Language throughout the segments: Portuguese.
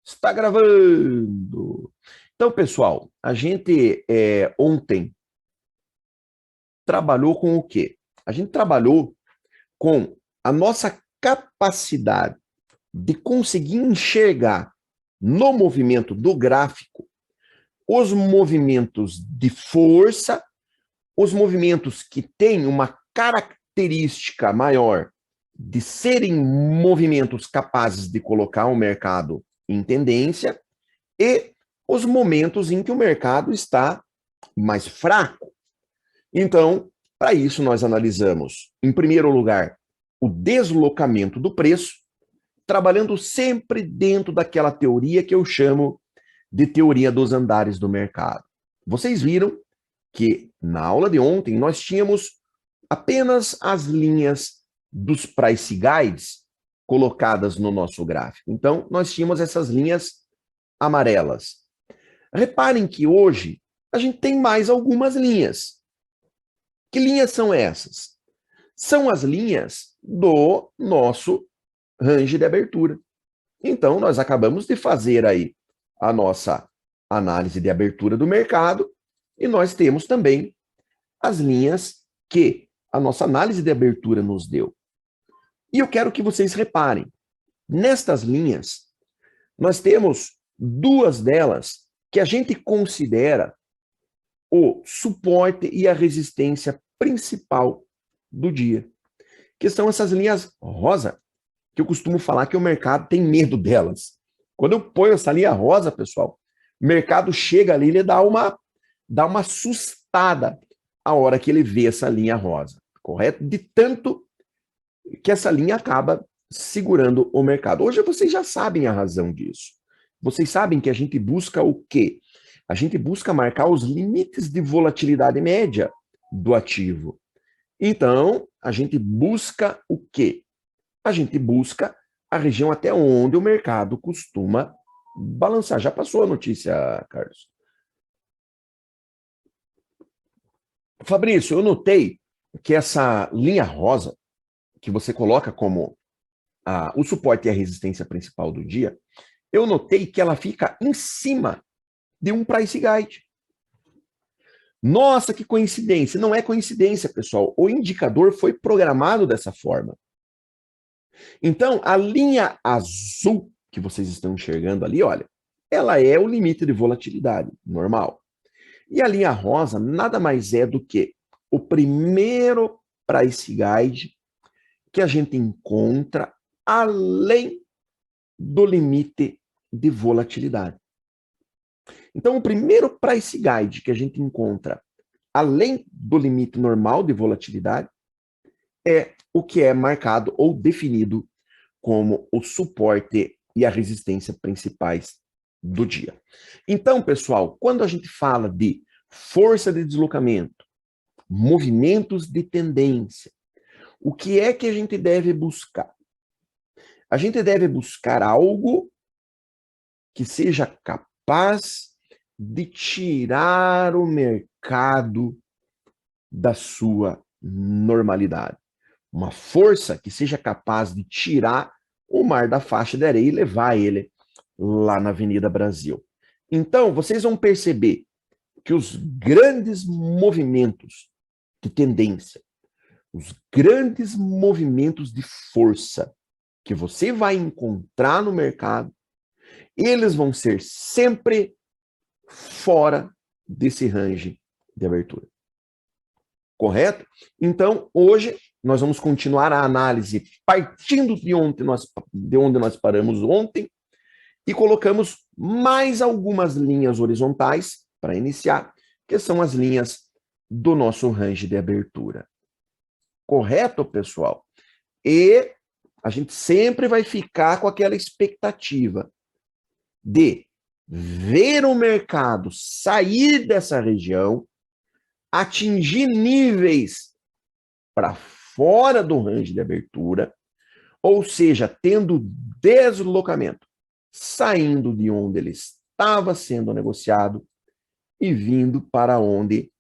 Está gravando. Então, pessoal, a gente ontem trabalhou com o quê? A gente trabalhou com a nossa capacidade de conseguir enxergar no movimento do gráfico os movimentos de força, os movimentos que têm uma característica maior de serem movimentos capazes de colocar o mercado em tendência e os momentos em que o mercado está mais fraco. Então, para isso, nós analisamos, em primeiro lugar, o deslocamento do preço, trabalhando sempre dentro daquela teoria que eu chamo de teoria dos andares do mercado. Vocês viram que na aula de ontem nós tínhamos apenas as linhas dos price guides colocadas no nosso gráfico. Então, nós tínhamos essas linhas amarelas. Reparem que hoje a gente tem mais algumas linhas. Que linhas são essas? São as linhas do nosso range de abertura. Então, nós acabamos de fazer aí a nossa análise de abertura do mercado e nós temos também as linhas que a nossa análise de abertura nos deu. E eu quero que vocês reparem, nestas linhas, nós temos duas delas que a gente considera o suporte e a resistência principal do dia, que são essas linhas rosa, que eu costumo falar que o mercado tem medo delas. Quando eu ponho essa linha rosa, pessoal, o mercado chega ali, ele dá uma assustada a hora que ele vê essa linha rosa, correto? De tanto que essa linha acaba segurando o mercado. Hoje vocês já sabem a razão disso. Vocês sabem que a gente busca o quê? A gente busca marcar os limites de volatilidade média do ativo. Então, a gente busca o quê? A gente busca a região até onde o mercado costuma balançar. Já passou a notícia, Carlos? Fabrício, eu notei que essa linha rosa, que você coloca como o suporte e a resistência principal do dia, eu notei que ela fica em cima de um price guide. Nossa, que coincidência. Não é coincidência, pessoal. O indicador foi programado dessa forma. Então, a linha azul que vocês estão enxergando ali, olha, ela é o limite de volatilidade normal. E a linha rosa nada mais é do que o primeiro price guide que a gente encontra além do limite de volatilidade. Então, o primeiro price guide que a gente encontra além do limite normal de volatilidade é o que é marcado ou definido como o suporte e a resistência principais do dia. Então, pessoal, quando a gente fala de força de deslocamento, movimentos de tendência, o que é que a gente deve buscar? A gente deve buscar algo que seja capaz de tirar o mercado da sua normalidade. Uma força que seja capaz de tirar o mar da faixa de areia e levar ele lá na Avenida Brasil. Então, vocês vão perceber que os grandes movimentos de tendência, os grandes movimentos de força que você vai encontrar no mercado, eles vão ser sempre fora desse range de abertura. Correto? Então, hoje, nós vamos continuar a análise partindo de onde nós paramos ontem e colocamos mais algumas linhas horizontais para iniciar, que são as linhas do nosso range de abertura. Correto, pessoal? E a gente sempre vai ficar com aquela expectativa de ver o mercado sair dessa região, atingir níveis para fora do range de abertura, ou seja, tendo deslocamento, saindo de onde ele estava sendo negociado e vindo para onde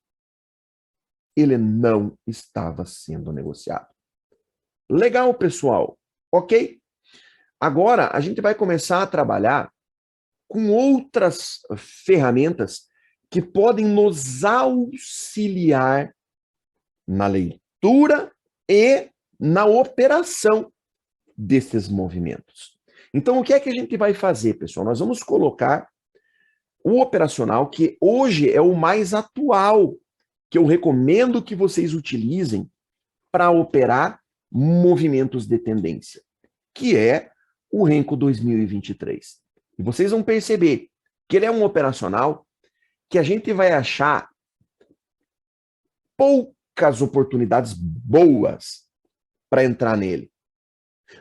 ele não estava sendo negociado. Legal, pessoal? Ok? Agora, a gente vai começar a trabalhar com outras ferramentas que podem nos auxiliar na leitura e na operação desses movimentos. Então, o que é que a gente vai fazer, pessoal? Nós vamos colocar o operacional, que hoje é o mais atual, que eu recomendo que vocês utilizem para operar movimentos de tendência, que é o Renko 2023. E vocês vão perceber que ele é um operacional que a gente vai achar poucas oportunidades boas para entrar nele.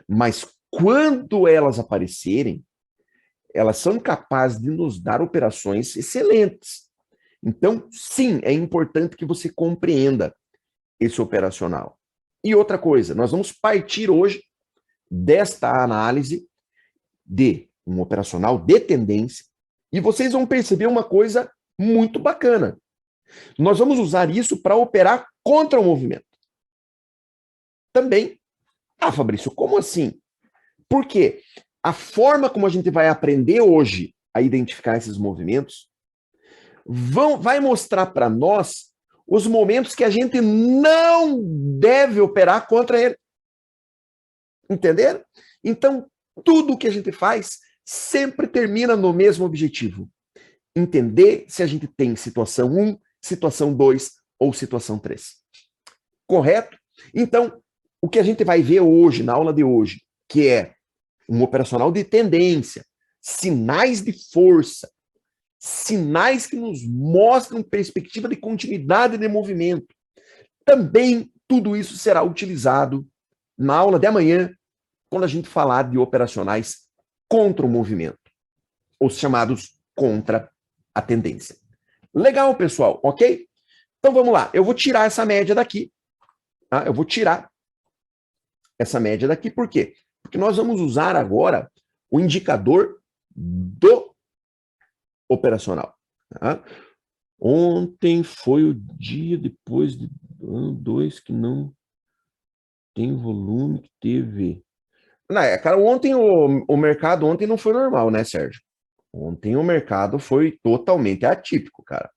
Mas quando elas aparecerem, elas são capazes de nos dar operações excelentes. Então, sim, é importante que você compreenda esse operacional. E outra coisa, nós vamos partir hoje desta análise de um operacional de tendência e vocês vão perceber uma coisa muito bacana. Nós vamos usar isso para operar contra o movimento. Também. Ah, Fabrício, como assim? Por quê? A forma como a gente vai aprender hoje a identificar esses movimentos vai mostrar para nós os momentos que a gente não deve operar contra ele. Entenderam? Então, tudo o que a gente faz sempre termina no mesmo objetivo. Entender se a gente tem situação 1, situação 2 ou situação 3. Correto? Então, o que a gente vai ver hoje, na aula de hoje, que é um operacional de tendência, sinais de força, sinais que nos mostram perspectiva de continuidade de movimento. Também tudo isso será utilizado na aula de amanhã, quando a gente falar de operacionais contra o movimento, os chamados contra a tendência. Legal, pessoal, ok? Então vamos lá, eu vou tirar essa média daqui. Tá? Eu vou tirar essa média daqui, por quê? Porque nós vamos usar agora o indicador do operacional. Tá? Ontem foi o dia depois de 2 que não tem volume que teve. Não, cara, ontem o mercado ontem não foi normal, né, Sérgio? Ontem o mercado foi totalmente atípico, cara.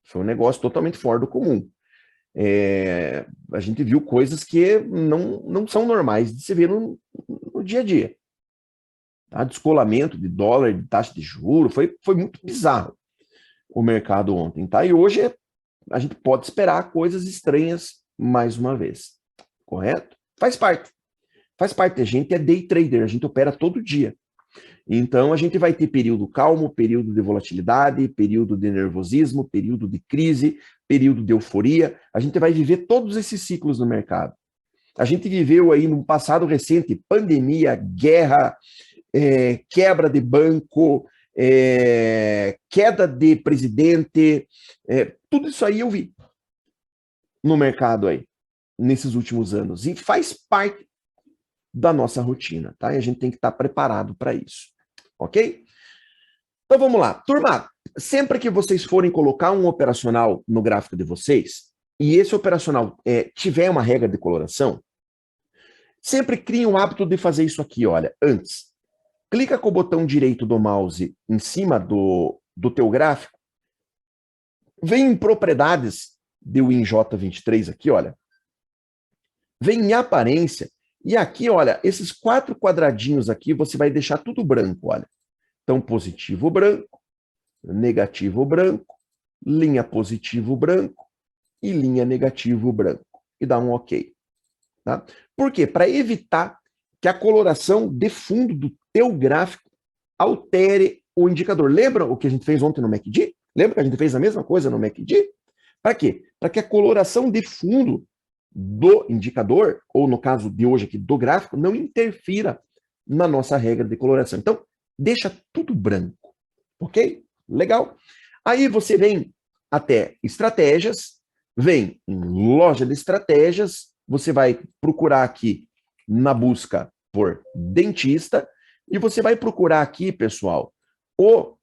Foi um negócio totalmente fora do comum. A gente viu coisas que não são normais de se ver no dia a dia. Tá? Descolamento de dólar, de taxa de juros, foi muito bizarro o mercado ontem. Tá? E hoje a gente pode esperar coisas estranhas mais uma vez. Correto? Faz parte. Faz parte. A gente é day trader, a gente opera todo dia. Então, a gente vai ter período calmo, período de volatilidade, período de nervosismo, período de crise, período de euforia. A gente vai viver todos esses ciclos no mercado. A gente viveu aí no passado recente pandemia, guerra, quebra de banco, queda de presidente, tudo isso aí eu vi no mercado aí, nesses últimos anos. E faz parte da nossa rotina, tá? E a gente tem que estar preparado para isso, ok? Então vamos lá. Turma, sempre que vocês forem colocar um operacional no gráfico de vocês, e esse operacional tiver uma regra de coloração, sempre criem o hábito de fazer isso aqui, olha, antes. Clica com o botão direito do mouse em cima do teu gráfico, vem em propriedades do WinJ23 aqui, olha, vem em aparência, e aqui, olha, esses 4 quadradinhos aqui, você vai deixar tudo branco, olha. Então, positivo branco, negativo branco, linha positivo branco e linha negativo branco. E dá um OK. Tá? Por quê? Para evitar que a coloração de fundo do teu gráfico altere o indicador. Lembra o que a gente fez ontem no MACD? Lembra que a gente fez a mesma coisa no MACD? Para quê? Para que a coloração de fundo do indicador, ou no caso de hoje aqui, do gráfico, não interfira na nossa regra de coloração. Então, deixa tudo branco, ok? Legal? Aí você vem até estratégias, vem em loja de estratégias, você vai procurar aqui na busca por dentista, e você vai procurar aqui, pessoal, o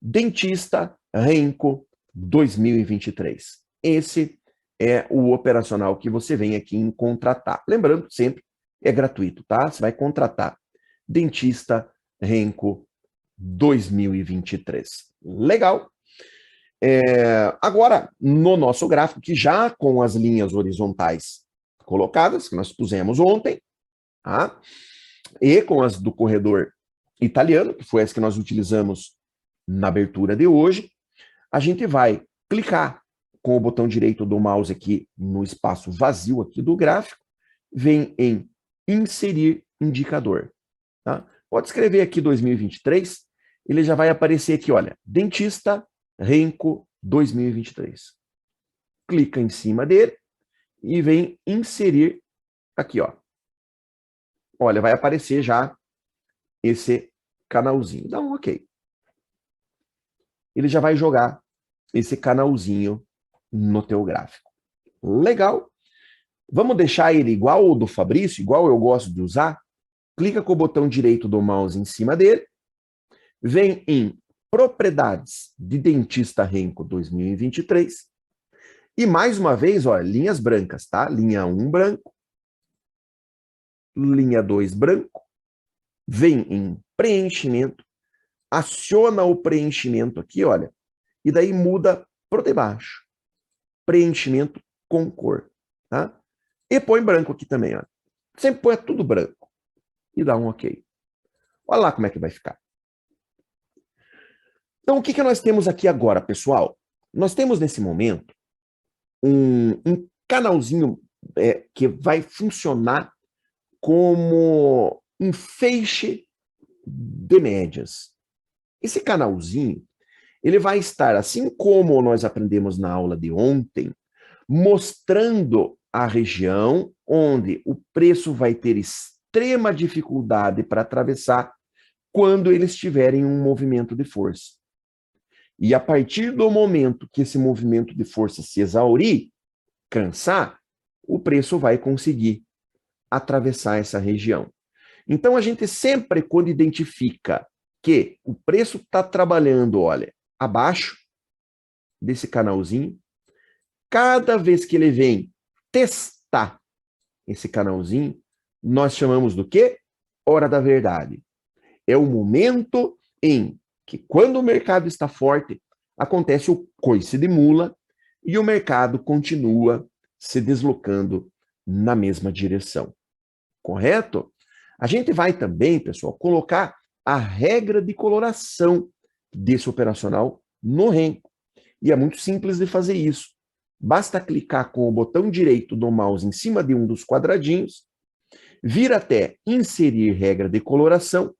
dentista Renko 2023. Esse é o operacional que você vem aqui em contratar. Lembrando, sempre é gratuito, tá? Você vai contratar dentista Renko 2023. Legal. Agora, no nosso gráfico, que já com as linhas horizontais colocadas, que nós pusemos ontem, tá? E com as do corredor italiano, que foi as que nós utilizamos na abertura de hoje, a gente vai clicar com o botão direito do mouse aqui no espaço vazio aqui do gráfico, vem em inserir indicador. Tá? Pode escrever aqui 2023, ele já vai aparecer aqui, olha, Dentista Renco 2023. Clica em cima dele e vem inserir aqui, ó. Olha, vai aparecer já esse canalzinho. Dá um OK. Ele já vai jogar esse canalzinho no teu gráfico. Legal. Vamos deixar ele igual o do Fabrício, igual eu gosto de usar? Clica com o botão direito do mouse em cima dele, vem em Propriedades de Dentista Renco 2023 e mais uma vez, ó, linhas brancas, tá? Linha 1 branco, linha 2 branco, vem em Preenchimento, aciona o preenchimento aqui, olha, e daí muda para debaixo. Preenchimento com cor, tá? E põe branco aqui também, ó. Sempre põe tudo branco e dá um OK. Olha lá como é que vai ficar. Então, o que nós temos aqui agora, pessoal? Nós temos, nesse momento, um canalzinho que vai funcionar como um feixe de médias. Esse canalzinho, ele vai estar, assim como nós aprendemos na aula de ontem, mostrando a região onde o preço vai ter extrema dificuldade para atravessar quando eles estiverem em um movimento de força. E a partir do momento que esse movimento de força se exaurir, cansar, o preço vai conseguir atravessar essa região. Então, a gente sempre, quando identifica que o preço está trabalhando, olha, abaixo desse canalzinho, cada vez que ele vem testar esse canalzinho, nós chamamos do quê? Hora da verdade. É o momento em que, quando o mercado está forte, acontece o coice de mula e o mercado continua se deslocando na mesma direção. Correto? A gente vai também, pessoal, colocar a regra de coloração desse operacional no Renko. E é muito simples de fazer isso. Basta clicar com o botão direito do mouse em cima de um dos quadradinhos, vir até inserir regra de coloração,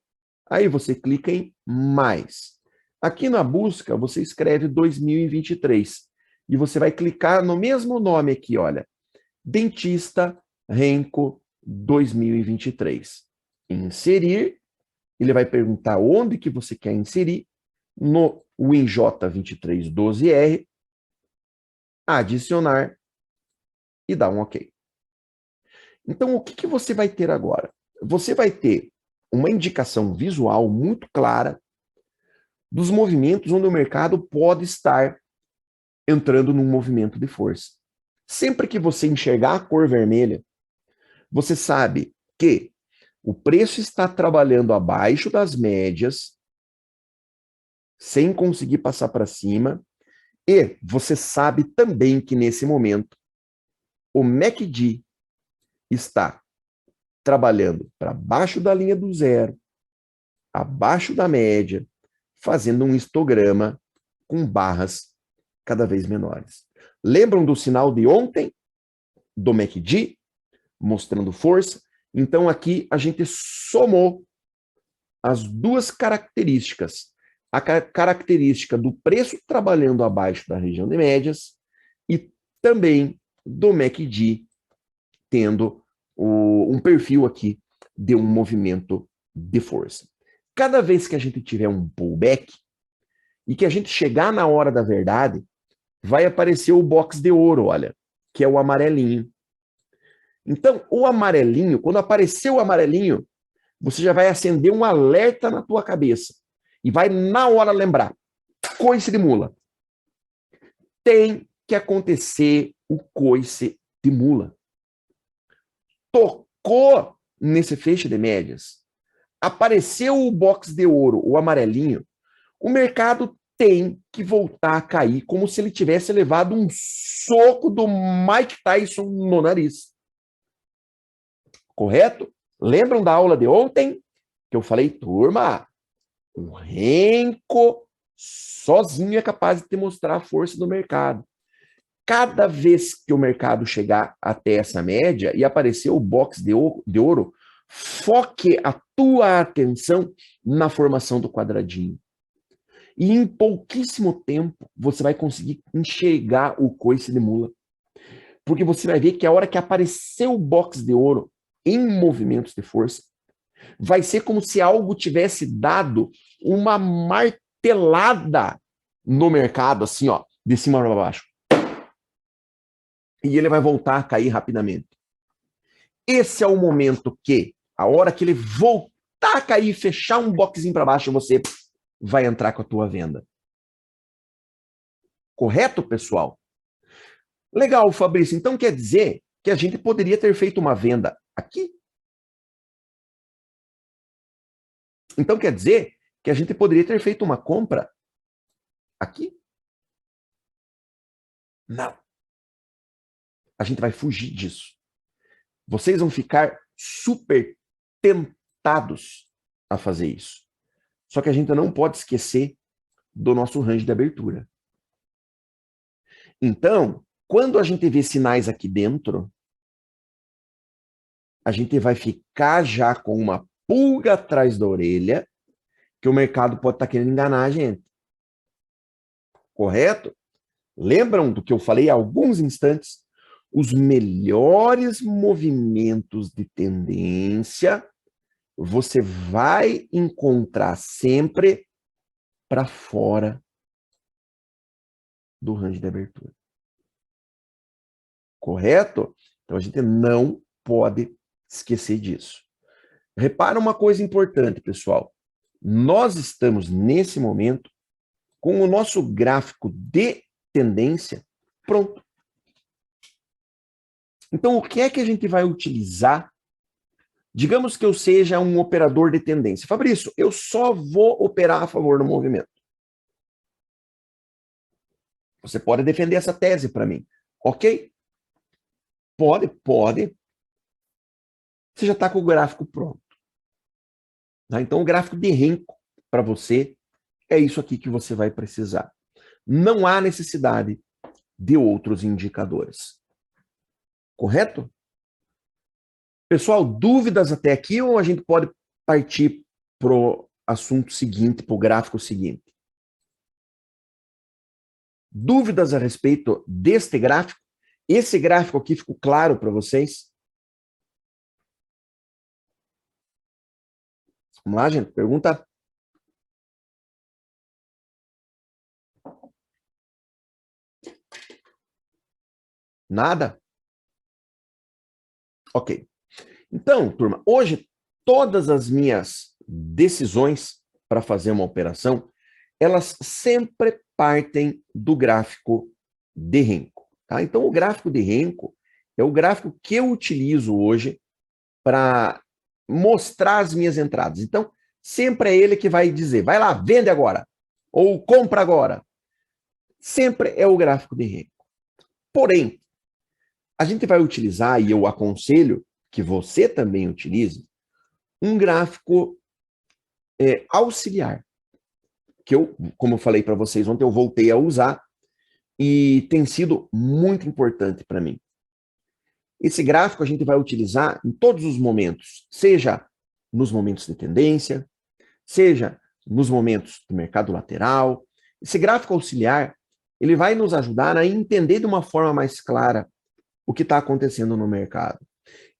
aí você clica em mais. Aqui na busca, você escreve 2023 e você vai clicar no mesmo nome aqui, olha, Dentista Renko 2023. Inserir, ele vai perguntar onde que você quer inserir, no WinJ2312R, adicionar e dar um OK. Então, o que você vai ter agora? Você vai ter uma indicação visual muito clara dos movimentos onde o mercado pode estar entrando num movimento de força. Sempre que você enxergar a cor vermelha, você sabe que o preço está trabalhando abaixo das médias, sem conseguir passar para cima, e você sabe também que nesse momento o MACD está trabalhando para baixo da linha do zero, abaixo da média, fazendo um histograma com barras cada vez menores. Lembram do sinal de ontem, do MACD, mostrando força? Então, aqui a gente somou as duas características. A característica do preço trabalhando abaixo da região de médias e também do MACD tendo um perfil aqui de um movimento de força. Cada vez que a gente tiver um pullback e que a gente chegar na hora da verdade, vai aparecer o box de ouro, olha, que é o amarelinho. Então, o amarelinho, quando aparecer o amarelinho, você já vai acender um alerta na tua cabeça e vai na hora lembrar, coice de mula. Tem que acontecer o coice de mula. Tocou nesse feixe de médias, Apareceu o box de ouro, o amarelinho, o mercado tem que voltar a cair como se ele tivesse levado um soco do Mike Tyson no nariz. Correto? Lembram da aula de ontem? Que eu falei, turma, o Renko sozinho é capaz de te mostrar a força do mercado. Cada vez que o mercado chegar até essa média e aparecer o box de ouro, foque a tua atenção na formação do quadradinho. E em pouquíssimo tempo, você vai conseguir enxergar o coice de mula. Porque você vai ver que a hora que aparecer o box de ouro em movimentos de força, vai ser como se algo tivesse dado uma martelada no mercado, assim, ó, de cima para baixo. E ele vai voltar a cair rapidamente. Esse é o momento que, a hora que ele voltar a cair, fechar um boxinho para baixo, você vai entrar com a tua venda. Correto, pessoal? Legal, Fabrício. Então quer dizer que a gente poderia ter feito uma venda aqui? Então quer dizer que a gente poderia ter feito uma compra aqui? Não. A gente vai fugir disso. Vocês vão ficar super tentados a fazer isso. Só que a gente não pode esquecer do nosso range de abertura. Então, quando a gente vê sinais aqui dentro, a gente vai ficar já com uma pulga atrás da orelha, que o mercado pode estar querendo enganar a gente. Correto? Lembram do que eu falei há alguns instantes? Os melhores movimentos de tendência você vai encontrar sempre para fora do range de abertura. Correto? Então a gente não pode esquecer disso. Repara uma coisa importante, pessoal. Nós estamos, nesse momento, com o nosso gráfico de tendência pronto. Então, o que é que a gente vai utilizar? Digamos que eu seja um operador de tendência. Fabrício, eu só vou operar a favor do movimento. Você pode defender essa tese para mim. Ok? Pode, pode. Você já está com o gráfico pronto. Tá? Então, o gráfico de Renko para você é isso aqui que você vai precisar. Não há necessidade de outros indicadores. Correto? Pessoal, dúvidas até aqui ou a gente pode partir para o assunto seguinte, para o gráfico seguinte? Dúvidas a respeito deste gráfico? Esse gráfico aqui ficou claro para vocês? Vamos lá, gente? Pergunta? Nada? Ok. Então, turma, hoje todas as minhas decisões para fazer uma operação, elas sempre partem do gráfico de Renko. Tá? Então, o gráfico de Renko é o gráfico que eu utilizo hoje para mostrar as minhas entradas. Então, sempre é ele que vai dizer, vai lá, vende agora, ou compra agora. Sempre é o gráfico de Renko. Porém, a gente vai utilizar, e eu aconselho que você também utilize, um gráfico auxiliar, que eu, como eu falei para vocês ontem, eu voltei a usar e tem sido muito importante para mim. Esse gráfico a gente vai utilizar em todos os momentos, seja nos momentos de tendência, seja nos momentos do mercado lateral. Esse gráfico auxiliar, ele vai nos ajudar a entender de uma forma mais clara o que está acontecendo no mercado.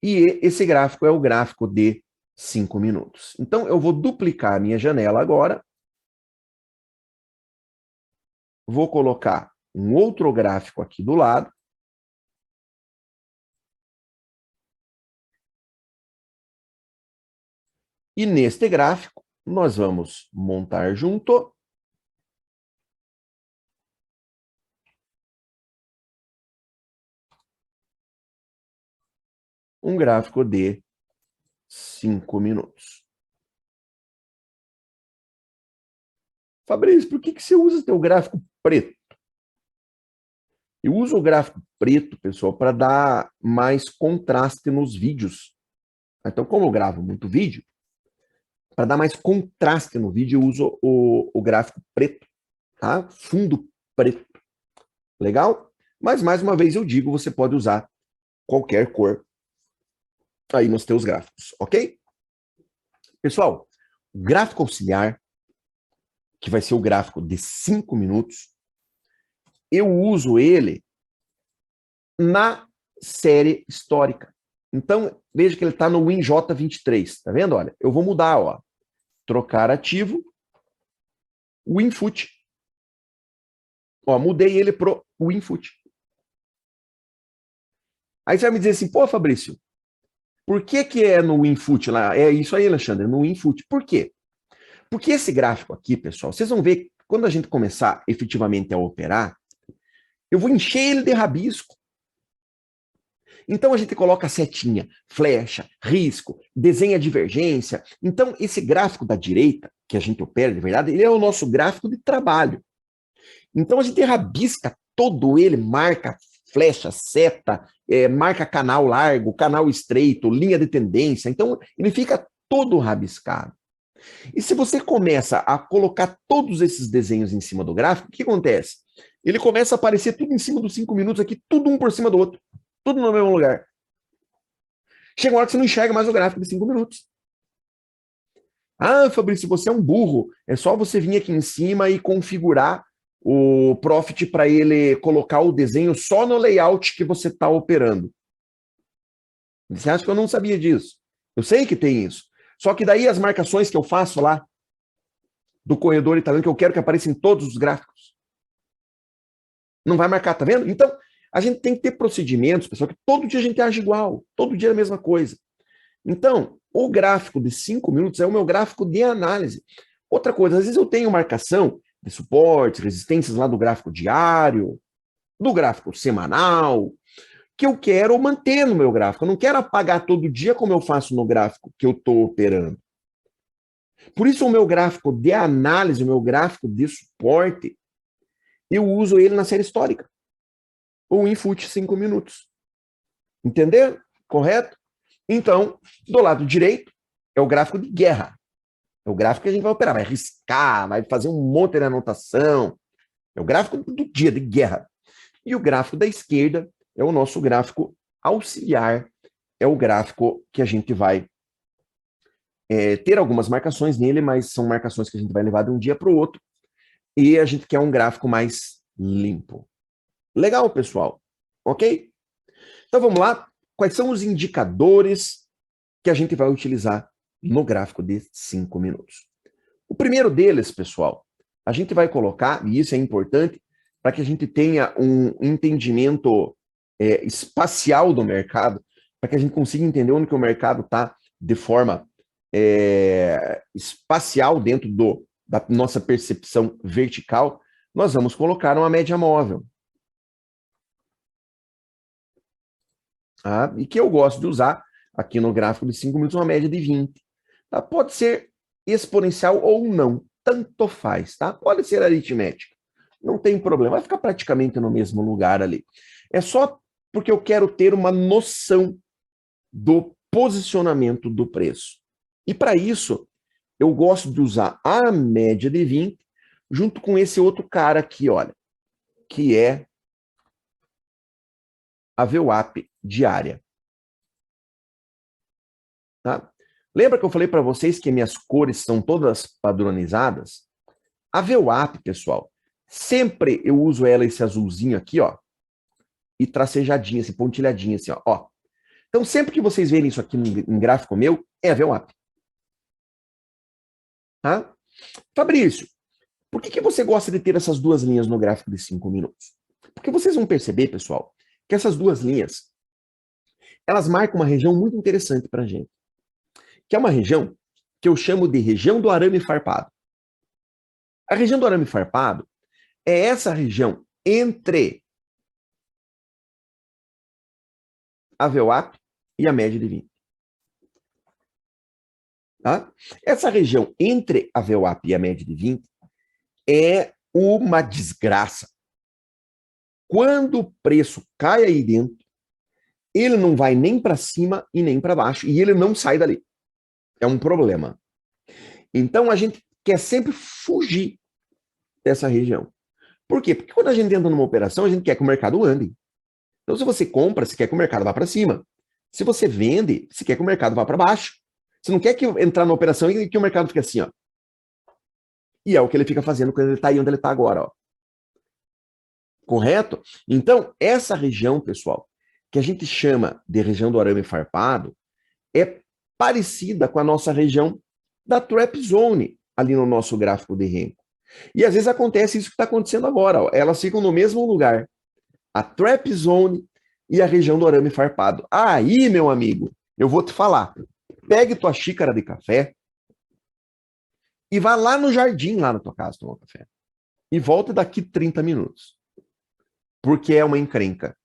E esse gráfico é o gráfico de 5 minutos. Então, eu vou duplicar a minha janela agora. Vou colocar um outro gráfico aqui do lado. E neste gráfico, nós vamos montar junto um gráfico de 5 minutos. Fabrício, por que você usa teu gráfico preto? Eu uso o gráfico preto, pessoal, para dar mais contraste nos vídeos. Então, como eu gravo muito vídeo, para dar mais contraste no vídeo, eu uso o gráfico preto, tá? Fundo preto. Legal? Mas, mais uma vez, eu digo, você pode usar qualquer cor aí nos teus gráficos, ok? Pessoal, o gráfico auxiliar, que vai ser o gráfico de 5 minutos, eu uso ele na série histórica. Então, veja que ele está no WinJ23, tá vendo? Olha, eu vou mudar, ó. Trocar ativo, WinFoot. Ó, mudei ele pro WinFoot. Aí você vai me dizer assim, pô, Fabrício, por que que é no WinFoot lá? É isso aí, Alexandre, no WinFoot. Por quê? Porque esse gráfico aqui, pessoal, vocês vão ver, quando a gente começar efetivamente a operar, eu vou encher ele de rabisco. Então a gente coloca setinha, flecha, risco, desenha divergência. Então esse gráfico da direita, que a gente opera de verdade, ele é o nosso gráfico de trabalho. Então a gente rabisca todo ele, marca flecha, seta, marca canal largo, canal estreito, linha de tendência. Então ele fica todo rabiscado. E se você começa a colocar todos esses desenhos em cima do gráfico, o que acontece? Ele começa a aparecer tudo em cima dos 5 minutos aqui, tudo um por cima do outro. Tudo no mesmo lugar. Chega uma hora que você não enxerga mais o gráfico de 5 minutos. Ah, Fabrício, você é um burro. É só você vir aqui em cima e configurar o Profit para ele colocar o desenho só no layout que você está operando. Você acha que eu não sabia disso? Eu sei que tem isso. Só que daí as marcações que eu faço lá do corredor italiano, que eu quero que apareça em todos os gráficos, não vai marcar, tá vendo? Então, a gente tem que ter procedimentos, pessoal, que todo dia a gente age igual, todo dia é a mesma coisa. Então, o gráfico de 5 minutos é o meu gráfico de análise. Outra coisa, às vezes eu tenho marcação de suporte, resistências lá do gráfico diário, do gráfico semanal, que eu quero manter no meu gráfico. Eu não quero apagar todo dia como eu faço no gráfico que eu estou operando. Por isso, o meu gráfico de análise, o meu gráfico de suporte, eu uso ele na série histórica. Ou em FUT 5 minutos. Entendeu? Correto? Então, do lado direito, é o gráfico de guerra. É o gráfico que a gente vai operar, vai riscar, vai fazer um monte de anotação. É o gráfico do dia de guerra. E o gráfico da esquerda é o nosso gráfico auxiliar. É o gráfico que a gente vai ter algumas marcações nele, mas são marcações que a gente vai levar de um dia para o outro. E a gente quer um gráfico mais limpo. Legal, pessoal? Ok? Então vamos lá. Quais são os indicadores que a gente vai utilizar no gráfico de 5 minutos? O primeiro deles, pessoal, a gente vai colocar, e isso é importante, para que a gente tenha um entendimento espacial do mercado, para que a gente consiga entender onde que o mercado está de forma espacial dentro da nossa percepção vertical, nós vamos colocar uma média móvel. Tá? E que eu gosto de usar aqui no gráfico de 5 minutos uma média de 20. Tá? Pode ser exponencial ou não, tanto faz, tá? Pode ser aritmética, não tem problema, vai ficar praticamente no mesmo lugar ali. É só porque eu quero ter uma noção do posicionamento do preço. E para isso, eu gosto de usar a média de 20 junto com esse outro cara aqui, olha, que é a VWAP diária. Tá? Lembra que eu falei para vocês que minhas cores são todas padronizadas? A VWAP, pessoal, sempre eu uso ela, esse azulzinho aqui, ó, e tracejadinha, esse pontilhadinho assim, ó. Então, sempre que vocês verem isso aqui em gráfico meu, é a VWAP. Tá? Fabrício, por que você gosta de ter essas duas linhas no gráfico de 5 minutos? Porque vocês vão perceber, pessoal, que essas duas linhas, elas marcam uma região muito interessante para a gente, que é uma região que eu chamo de região do arame farpado. A região do arame farpado é essa região entre a VWAP e a média de 20. Tá? Essa região entre a VWAP e a média de 20 é uma desgraça. Quando o preço cai aí dentro, ele não vai nem para cima e nem para baixo, e ele não sai dali. É um problema. Então, a gente quer sempre fugir dessa região. Por quê? Porque quando a gente entra numa operação, a gente quer que o mercado ande. Então, se você compra, você quer que o mercado vá para cima. Se você vende, você quer que o mercado vá para baixo. Você não quer que entrar na operação e que o mercado fique assim, ó. E é o que ele fica fazendo quando ele está aí onde ele está agora, ó. Correto? Então, essa região, pessoal, que a gente chama de região do arame farpado, é parecida com a nossa região da trap zone, ali no nosso gráfico de Renko. E às vezes acontece isso que está acontecendo agora, ó. Elas ficam no mesmo lugar. A trap zone e a região do arame farpado. Aí, meu amigo, eu vou te falar. Pegue tua xícara de café e vá lá no jardim, lá na tua casa, tomar café. E volte daqui 30 minutos. Porque é uma encrenca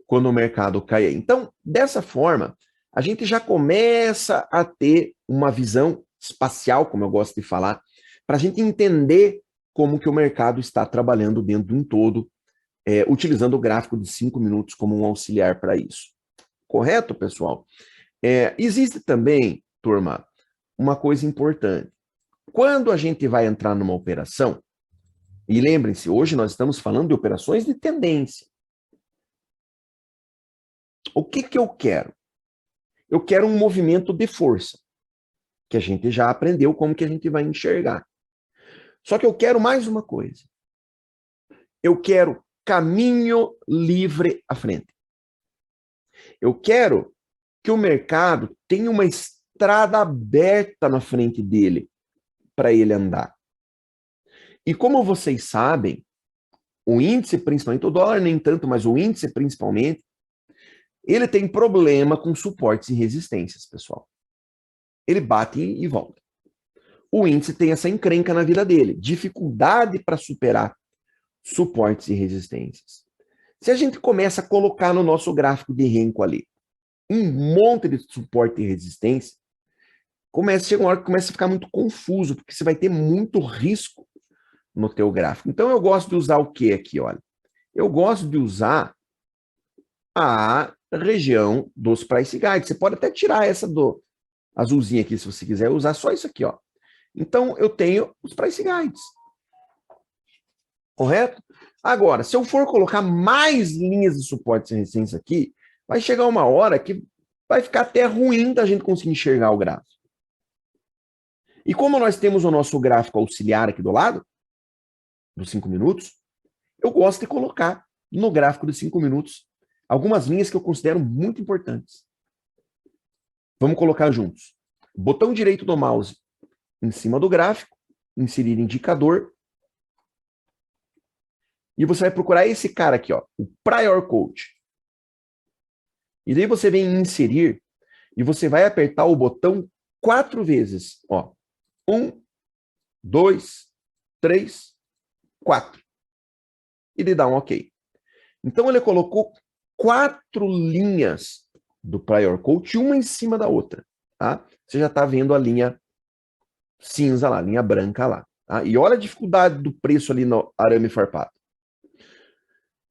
quando o mercado cai. Então, dessa forma, a gente já começa a ter uma visão espacial, como eu gosto de falar, para a gente entender como que o mercado está trabalhando dentro de um todo, utilizando o gráfico de 5 minutos como um auxiliar para isso. Correto, pessoal? Existe também, turma, uma coisa importante. Quando a gente vai entrar numa operação, e lembrem-se, hoje nós estamos falando de operações de tendência. O que que eu quero? Eu quero um movimento de força, que a gente já aprendeu como que a gente vai enxergar. Só que eu quero mais uma coisa. Eu quero caminho livre à frente. Eu quero que o mercado tenha uma estrada aberta na frente dele para ele andar. E como vocês sabem, o índice, principalmente, o dólar nem tanto, mas o índice principalmente, ele tem problema com suportes e resistências, pessoal. Ele bate e volta. O índice tem essa encrenca na vida dele, dificuldade para superar suportes e resistências. Se a gente começa a colocar no nosso gráfico de Renko ali um monte de suporte e resistência, chega uma hora que começa a ficar muito confuso, porque você vai ter muito risco no teu gráfico. Então eu gosto de usar o que aqui, olha? Eu gosto de usar a região dos price guides. Você pode até tirar essa do azulzinha aqui, se você quiser usar só isso aqui, ó. Então eu tenho os price guides. Correto? Agora, se eu for colocar mais linhas de suporte e resistência aqui, vai chegar uma hora que vai ficar até ruim da gente conseguir enxergar o gráfico. E como nós temos o nosso gráfico auxiliar aqui do lado, dos 5 minutos, eu gosto de colocar no gráfico dos 5 minutos algumas linhas que eu considero muito importantes. Vamos colocar juntos. Botão direito do mouse em cima do gráfico, inserir indicador, e você vai procurar esse cara aqui, ó, o Prior Coach. E daí você vem em inserir e você vai apertar o botão 4 vezes, ó. 1, 2, 3, 4. E ele dá um OK. Então ele colocou 4 linhas do Prior Coach, uma em cima da outra, tá? Você já está vendo a linha cinza lá, a linha branca lá, tá? E olha a dificuldade do preço ali no arame farpado.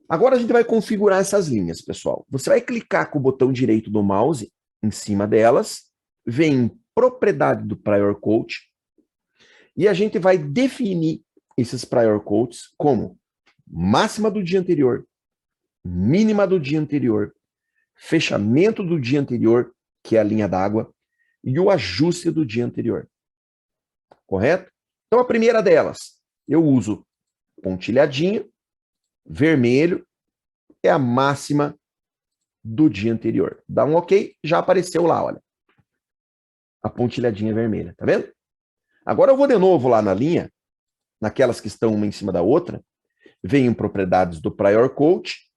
Agora a gente vai configurar essas linhas, pessoal. Você vai clicar com o botão direito do mouse em cima delas, vem em propriedade do Prior Coach, e a gente vai definir esses Prior Coaches como máxima do dia anterior, mínima do dia anterior, fechamento do dia anterior, que é a linha d'água, e o ajuste do dia anterior. Correto? Então a primeira delas, eu uso pontilhadinho, vermelho, é a máxima do dia anterior. Dá um OK, já apareceu lá, olha. A pontilhadinha vermelha, tá vendo? Agora eu vou de novo lá na linha, naquelas que estão uma em cima da outra, venho em propriedades do Prior Coach,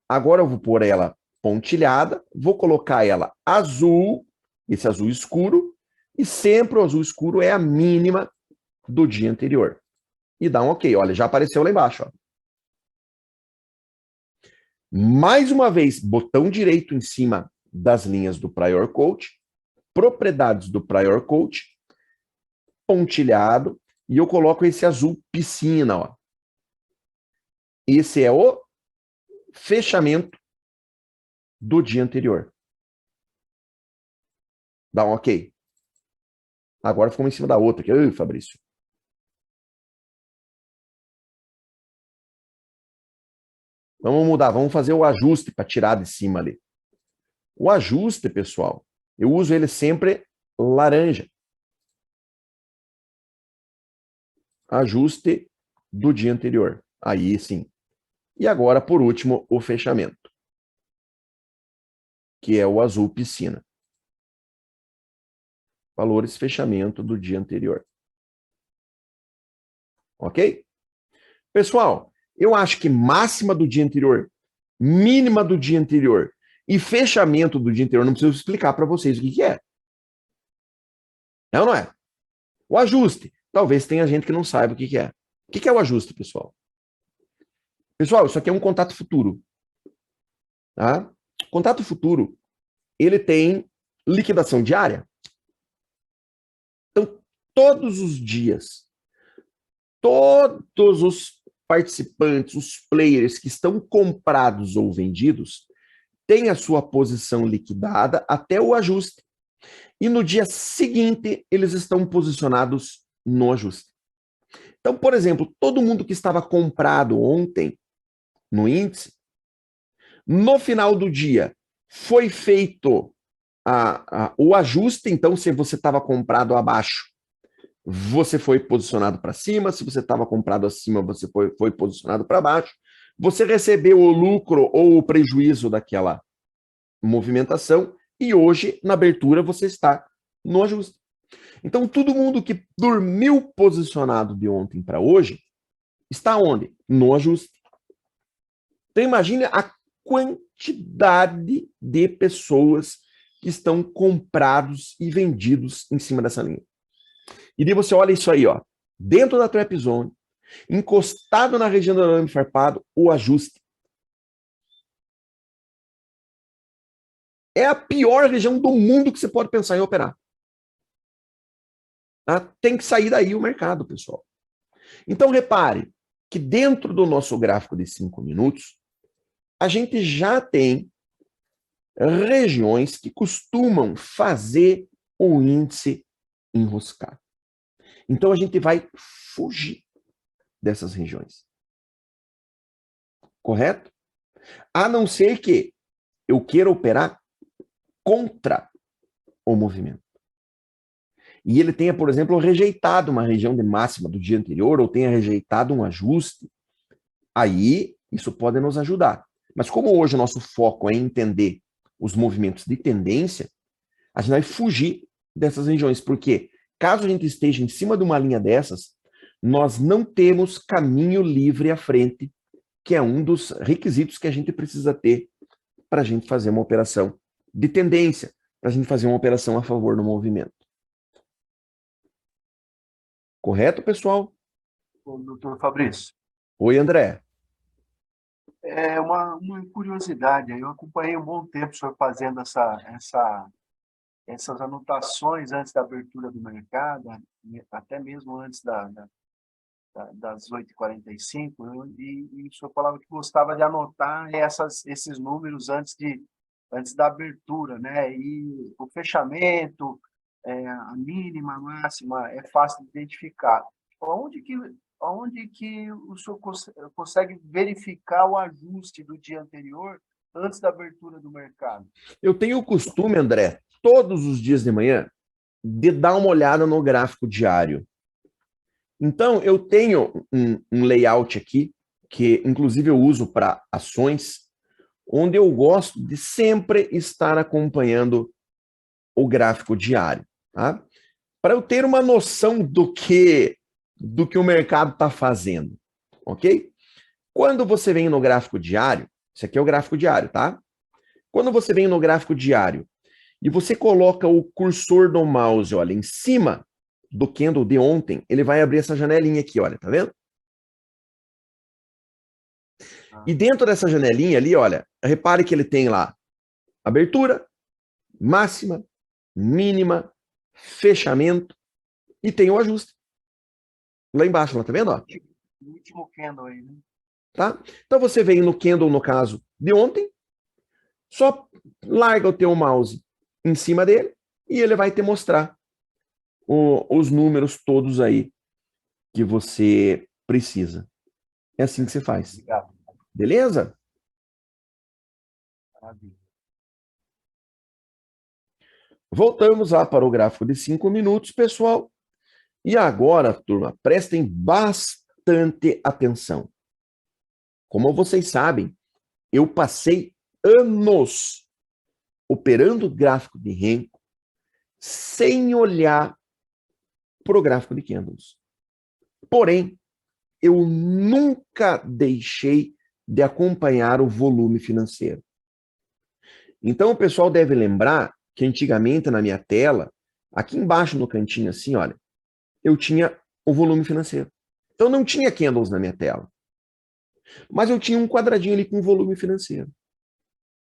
agora eu vou pôr ela pontilhada, vou colocar ela azul, esse azul escuro, e sempre o azul escuro é a mínima do dia anterior. E dá um OK, olha, já apareceu lá embaixo, ó. Mais uma vez, botão direito em cima das linhas do Prior Coach, propriedades do Prior Coach, pontilhado, E eu coloco esse azul piscina, ó. Esse é o fechamento do dia anterior. Dá um ok. Agora ficou uma em cima da outra aqui. Ai, Fabrício. Vamos mudar, vamos fazer o ajuste para tirar de cima ali. O ajuste, pessoal, eu uso ele sempre laranja. Ajuste do dia anterior. Aí sim. E agora, por último, o fechamento, que é o azul piscina. Valores fechamento do dia anterior. Ok? Pessoal, eu acho que máxima do dia anterior, mínima do dia anterior e fechamento do dia anterior, não preciso explicar para vocês o que é. Não, não é? O ajuste. Talvez tenha gente que não saiba o que é. O que é o ajuste, pessoal? Pessoal, isso aqui é um contato futuro. Tá? Contato futuro, ele tem liquidação diária. Então, todos os dias, todos os participantes, os players que estão comprados ou vendidos, têm a sua posição liquidada até o ajuste. E no dia seguinte, eles estão posicionados no ajuste. Então, por exemplo, todo mundo que estava comprado ontem no índice, no final do dia, foi feito o ajuste. Então, se você estava comprado abaixo, você foi posicionado para cima. Se você estava comprado acima, você foi posicionado para baixo. Você recebeu o lucro ou o prejuízo daquela movimentação e hoje, na abertura, você está no ajuste. Então, todo mundo que dormiu posicionado de ontem para hoje está onde? No ajuste. Então, imagine a quantidade de pessoas que estão comprados e vendidos em cima dessa linha. E daí você olha isso aí, ó, dentro da trap zone, encostado na região do arame farpado, o ajuste. É a pior região do mundo que você pode pensar em operar. Tá? Tem que sair daí o mercado, pessoal. Então, repare que dentro do nosso gráfico de 5 minutos, a gente já tem regiões que costumam fazer o índice enroscar. Então, a gente vai fugir dessas regiões. Correto? A não ser que eu queira operar contra o movimento. E ele tenha, por exemplo, rejeitado uma região de máxima do dia anterior ou tenha rejeitado um ajuste, aí isso pode nos ajudar. Mas como hoje o nosso foco é entender os movimentos de tendência, a gente vai fugir dessas regiões, porque caso a gente esteja em cima de uma linha dessas, nós não temos caminho livre à frente, que é um dos requisitos que a gente precisa ter para a gente fazer uma operação de tendência, para a gente fazer uma operação a favor do movimento. Correto, pessoal? Doutor Fabrício, Oi, André. é uma curiosidade. Eu acompanhei um bom tempo o senhor fazendo essas anotações antes da abertura do mercado, até mesmo antes das 8h45, e o senhor falava que gostava de anotar esses números antes da abertura, né? E o fechamento, a mínima, a máxima, é fácil de identificar. Onde que o senhor consegue verificar o ajuste do dia anterior antes da abertura do mercado? Eu tenho o costume, André, todos os dias de manhã, de dar uma olhada no gráfico diário. Então, eu tenho um layout aqui, que inclusive eu uso para ações, onde eu gosto de sempre estar acompanhando o gráfico diário, tá? Para eu ter uma noção do que o mercado está fazendo, ok? Quando você vem no gráfico diário, esse aqui é o gráfico diário, tá? Quando você vem no gráfico diário e você coloca o cursor do mouse, olha, em cima do candle de ontem, ele vai abrir essa janelinha aqui, olha, tá vendo? E dentro dessa janelinha ali, olha, repare que ele tem lá abertura, máxima, mínima, fechamento e tem o ajuste. Lá embaixo, lá, tá vendo? Ó? O último candle aí, né? Tá? Então você vem no candle, no caso de ontem, só larga o teu mouse em cima dele e ele vai te mostrar os números todos aí que você precisa. É assim que você faz. Obrigado. Beleza? Maravilha. Voltamos lá para o gráfico de 5 minutos, pessoal. E agora, turma, prestem bastante atenção. Como vocês sabem, eu passei anos operando gráfico de Renko sem olhar para o gráfico de candles. Porém, eu nunca deixei de acompanhar o volume financeiro. Então, o pessoal deve lembrar que antigamente na minha tela, aqui embaixo no cantinho assim, olha, eu tinha o volume financeiro. Então, não tinha candles na minha tela. Mas eu tinha um quadradinho ali com volume financeiro,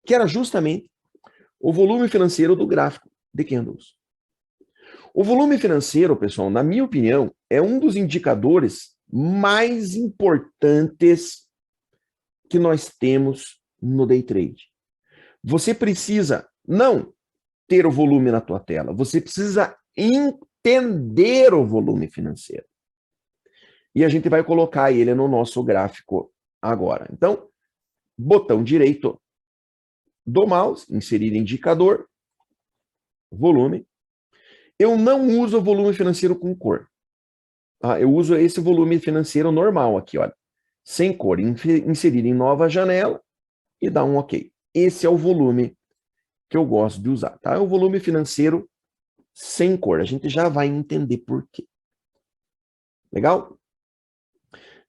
que era justamente o volume financeiro do gráfico de candles. O volume financeiro, pessoal, na minha opinião, é um dos indicadores mais importantes que nós temos no day trade. Você precisa não ter o volume na tua tela, você precisa entender o volume financeiro. E a gente vai colocar ele no nosso gráfico agora. Então, botão direito do mouse, inserir indicador, volume. Eu não uso o volume financeiro com cor. Tá? Eu uso esse volume financeiro normal aqui, olha. Sem cor, inserir em nova janela e dar um OK. Esse é o volume que eu gosto de usar, tá? É o volume financeiro sem cor. A gente já vai entender por quê. Legal?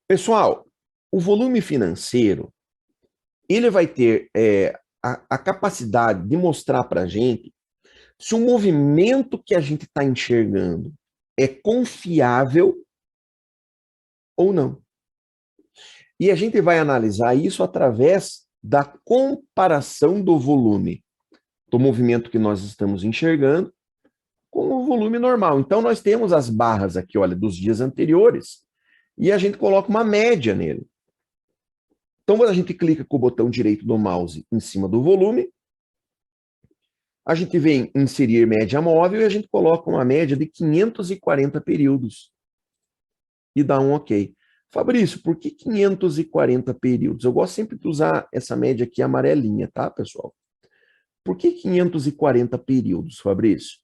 Pessoal, o volume financeiro, ele vai ter a capacidade de mostrar para a gente se o movimento que a gente está enxergando é confiável ou não. E a gente vai analisar isso através da comparação do volume do movimento que nós estamos enxergando com o volume normal. Então, nós temos as barras aqui, olha, dos dias anteriores, e a gente coloca uma média nele. Então, quando a gente clica com o botão direito do mouse em cima do volume, a gente vem inserir média móvel e a gente coloca uma média de 540 períodos. E dá um OK. Fabrício, por que 540 períodos? Eu gosto sempre de usar essa média aqui amarelinha, tá, pessoal? Por que 540 períodos, Fabrício?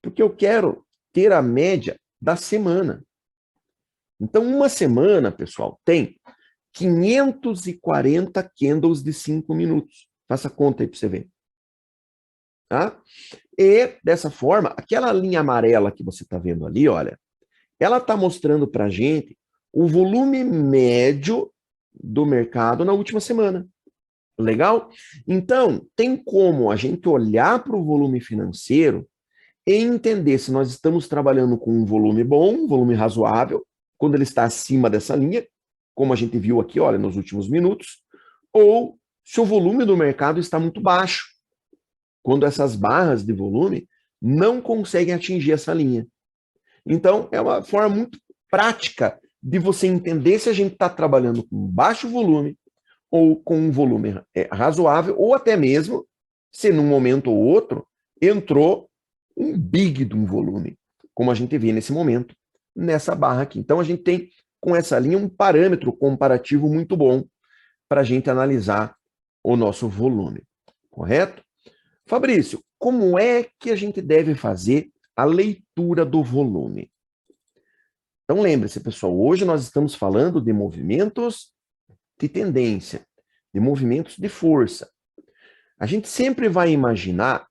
Porque eu quero ter a média da semana. Então, uma semana, pessoal, tem 540 candles de 5 minutos. Faça conta aí para você ver. Tá? E, dessa forma, aquela linha amarela que você está vendo ali, olha, ela está mostrando para a gente o volume médio do mercado na última semana. Legal? Então, tem como a gente olhar para o volume financeiro e entender se nós estamos trabalhando com um volume bom, um volume razoável, quando ele está acima dessa linha, como a gente viu aqui, olha, nos últimos minutos, ou se o volume do mercado está muito baixo, quando essas barras de volume não conseguem atingir essa linha. Então, é uma forma muito prática de você entender se a gente está trabalhando com baixo volume ou com um volume razoável, ou até mesmo se num momento ou outro entrou um big de um volume, como a gente vê nesse momento, nessa barra aqui. Então, a gente tem, com essa linha, um parâmetro comparativo muito bom para a gente analisar o nosso volume. Correto? Fabrício, como é que a gente deve fazer a leitura do volume? Então, lembre-se, pessoal, hoje nós estamos falando de movimentos de tendência, de movimentos de força. A gente sempre vai imaginar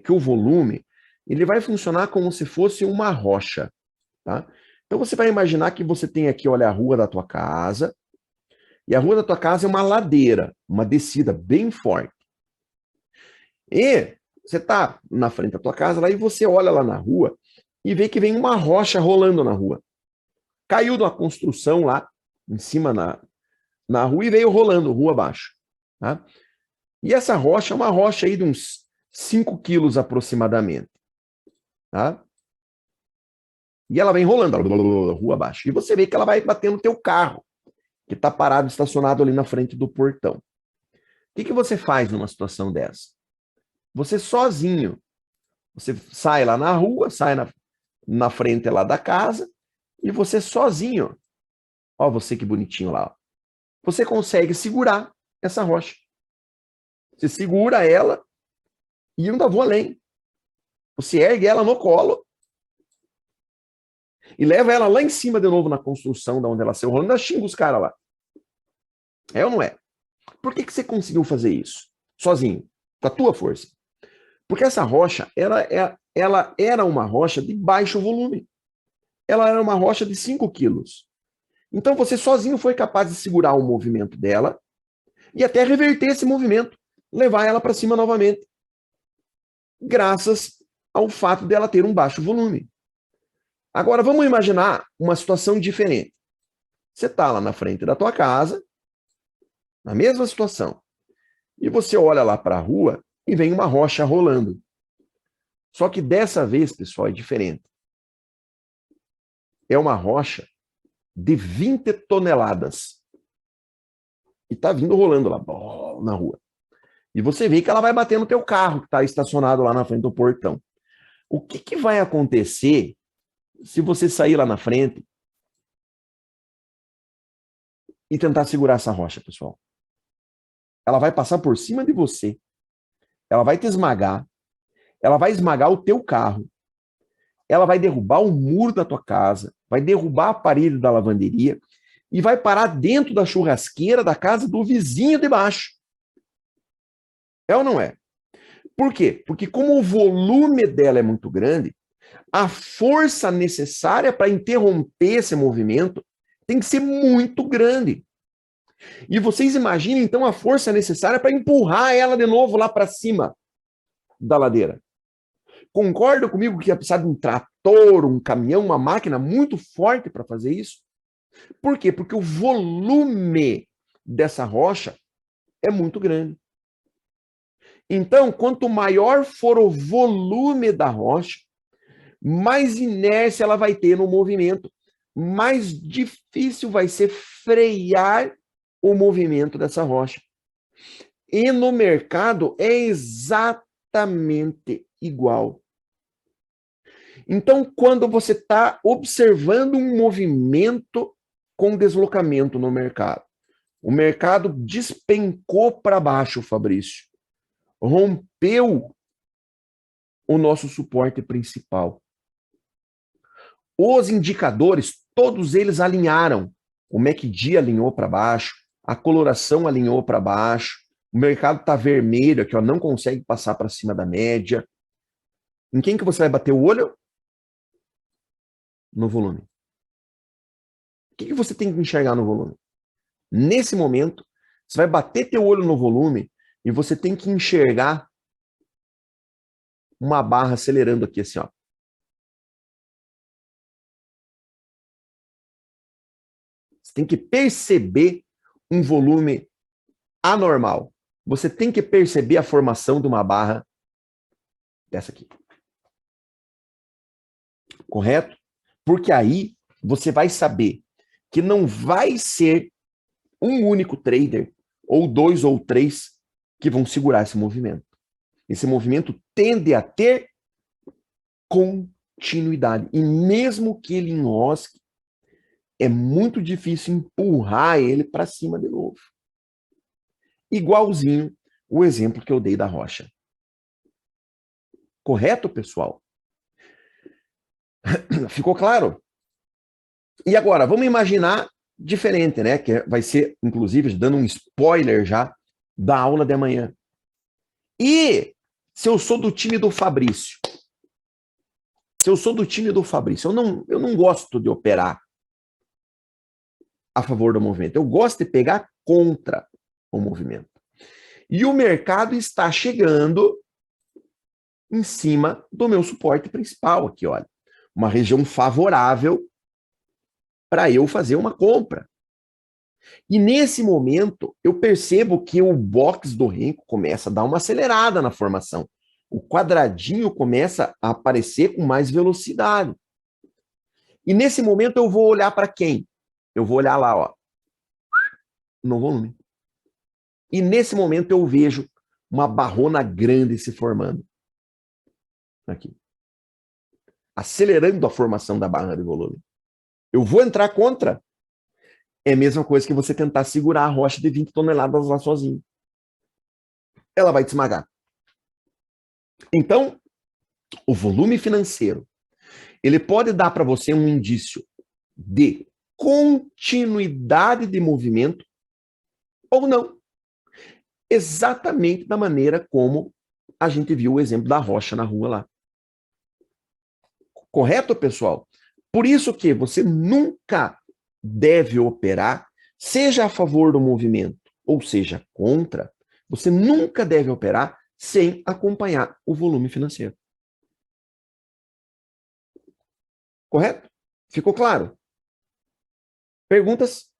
que o volume ele vai funcionar como se fosse uma rocha. Tá? Então, você vai imaginar que você tem aqui, olha, a rua da tua casa, e a rua da tua casa é uma ladeira, uma descida bem forte. E você está na frente da tua casa lá e você olha lá na rua e vê que vem uma rocha rolando na rua. Caiu de uma construção lá, em cima na rua e veio rolando, rua abaixo. Tá? E essa rocha é uma rocha aí de uns 5 quilos aproximadamente. Tá? E ela vem rolando, rua abaixo. E você vê que ela vai bater no teu carro, que está parado, estacionado ali na frente do portão. O que você faz numa situação dessa? Você sozinho, você sai lá na rua, sai na frente lá da casa, e você sozinho, ó, você que bonitinho lá, ó, você consegue segurar essa rocha. Você segura ela e ainda vou além. Você ergue ela no colo e leva ela lá em cima de novo na construção da onde ela saiu rolando, ainda xinga os caras lá. É ou não é? Por que você conseguiu fazer isso? Sozinho, com a tua força. Porque essa rocha, ela era uma rocha de baixo volume. Ela era uma rocha de 5 quilos. Então você sozinho foi capaz de segurar o movimento dela e até reverter esse movimento, levar ela para cima novamente. Graças ao fato dela ter um baixo volume. Agora vamos imaginar uma situação diferente. Você está lá na frente da tua casa, na mesma situação, e você olha lá para a rua e vem uma rocha rolando. Só que dessa vez, pessoal, é diferente. É uma rocha de 20 toneladas. E está vindo rolando lá na rua. E você vê que ela vai bater no teu carro, que está estacionado lá na frente do portão. O que vai acontecer se você sair lá na frente e tentar segurar essa rocha, pessoal? Ela vai passar por cima de você. Ela vai te esmagar. Ela vai esmagar o teu carro. Ela vai derrubar o muro da tua casa, vai derrubar a parede da lavanderia e vai parar dentro da churrasqueira da casa do vizinho de baixo. É ou não é? Por quê? Porque como o volume dela é muito grande, a força necessária para interromper esse movimento tem que ser muito grande. E vocês imaginem, então, a força necessária para empurrar ela de novo lá para cima da ladeira. Concorda comigo que ia precisar de um trator, um caminhão, uma máquina muito forte para fazer isso? Por quê? Porque o volume dessa rocha é muito grande. Então, quanto maior for o volume da rocha, mais inércia ela vai ter no movimento, mais difícil vai ser frear o movimento dessa rocha. E no mercado é exatamente igual. Então, quando você está observando um movimento com deslocamento no mercado, o mercado despencou para baixo, Fabrício, rompeu o nosso suporte principal. Os indicadores, todos eles alinharam. O MACD alinhou para baixo, a coloração alinhou para baixo, o mercado está vermelho aqui, ó, não consegue passar para cima da média. Em quem que você vai bater o olho? No volume. O que você tem que enxergar no volume? Nesse momento, você vai bater teu olho no volume e você tem que enxergar uma barra acelerando aqui assim, ó. Você tem que perceber um volume anormal. Você tem que perceber a formação de uma barra dessa aqui. Correto? Porque aí você vai saber que não vai ser um único trader, ou 2 ou 3, que vão segurar esse movimento. Esse movimento tende a ter continuidade. E mesmo que ele enrosque, é muito difícil empurrar ele para cima de novo. Igualzinho o exemplo que eu dei da rocha. Correto, pessoal? Ficou claro? E agora, vamos imaginar diferente, né? Que vai ser, inclusive, dando um spoiler já da aula de amanhã. E se eu sou do time do Fabrício? Se eu sou do time do Fabrício, eu não gosto de operar a favor do movimento. Eu gosto de pegar contra o movimento. E o mercado está chegando em cima do meu suporte principal aqui, olha. Uma região favorável para eu fazer uma compra. E nesse momento, eu percebo que o box do Renko começa a dar uma acelerada na formação. O quadradinho começa a aparecer com mais velocidade. E nesse momento eu vou olhar para quem? Eu vou olhar lá, ó, no volume. E nesse momento eu vejo uma barrona grande se formando. Aqui. Acelerando a formação da barra de volume. Eu vou entrar contra. É a mesma coisa que você tentar segurar a rocha de 20 toneladas lá sozinho. Ela vai te esmagar. Então, o volume financeiro, ele pode dar para você um indício de continuidade de movimento ou não. Exatamente da maneira como a gente viu o exemplo da rocha na rua lá. Correto, pessoal? Por isso que você nunca deve operar, seja a favor do movimento ou seja contra, você nunca deve operar sem acompanhar o volume financeiro. Correto? Ficou claro? Perguntas?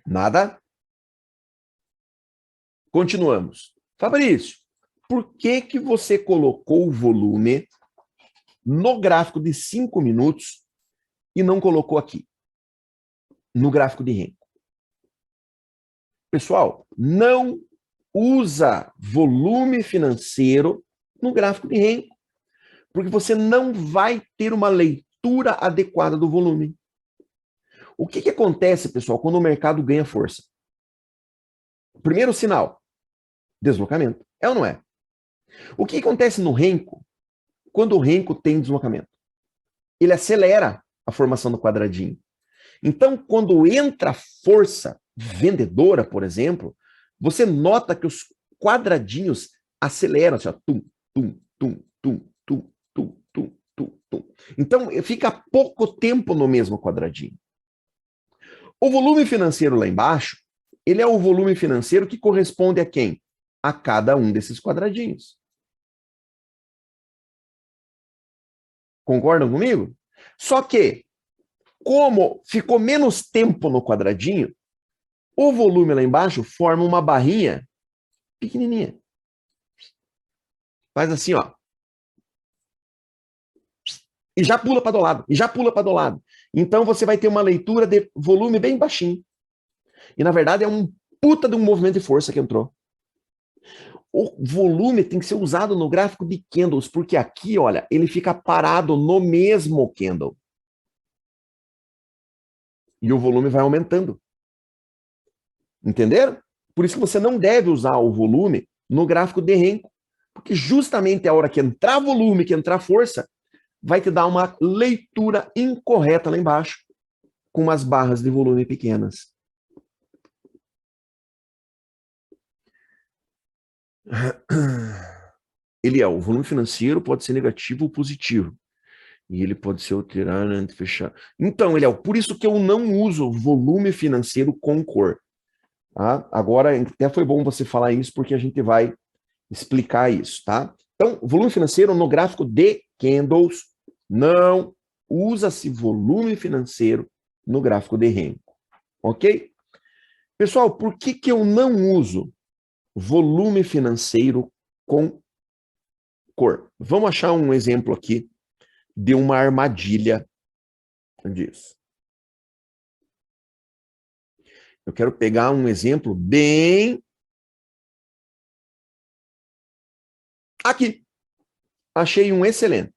Nada? Continuamos. Fabrício, por que que você colocou o volume no gráfico de 5 minutos e não colocou aqui, no gráfico de Renko? Pessoal, não usa volume financeiro no gráfico de Renko, porque você não vai ter uma leitura adequada do volume. O que que acontece, pessoal, quando o mercado ganha força? Primeiro sinal, deslocamento. É ou não é? O que acontece no Renko quando o Renko tem deslocamento? Ele acelera a formação do quadradinho. Então, quando entra força vendedora, por exemplo, você nota que os quadradinhos aceleram, assim, ó, tum, tum, tum, tum, tum, tum, tum, tum, tum. Então, fica pouco tempo no mesmo quadradinho. O volume financeiro lá embaixo, ele é o volume financeiro que corresponde a quem? A cada um desses quadradinhos. Concordam comigo? Só que, como ficou menos tempo no quadradinho, o volume lá embaixo forma uma barrinha pequenininha. Faz assim, ó. E já pula para do lado, e já pula para do lado. Então você vai ter uma leitura de volume bem baixinho. E na verdade é um puta de um movimento de força que entrou. O volume tem que ser usado no gráfico de candles, porque aqui, olha, ele fica parado no mesmo candle. E o volume vai aumentando. Entenderam? Por isso que você não deve usar o volume no gráfico de Renko, porque justamente a hora que entrar volume, que entrar força, vai te dar uma leitura incorreta lá embaixo, com umas barras de volume pequenas. O volume financeiro pode ser negativo ou positivo. E ele pode ser alterado antes de fechar. Então, por isso que eu não uso volume financeiro com cor. Tá? Agora, até foi bom você falar isso, porque a gente vai explicar isso, tá? Então, volume financeiro no gráfico de candles, não usa-se volume financeiro no gráfico de Renko, ok? Pessoal, por que que eu não uso volume financeiro com cor? Vamos achar um exemplo aqui de uma armadilha disso. Eu quero pegar um exemplo bem... Aqui. Achei um excelente.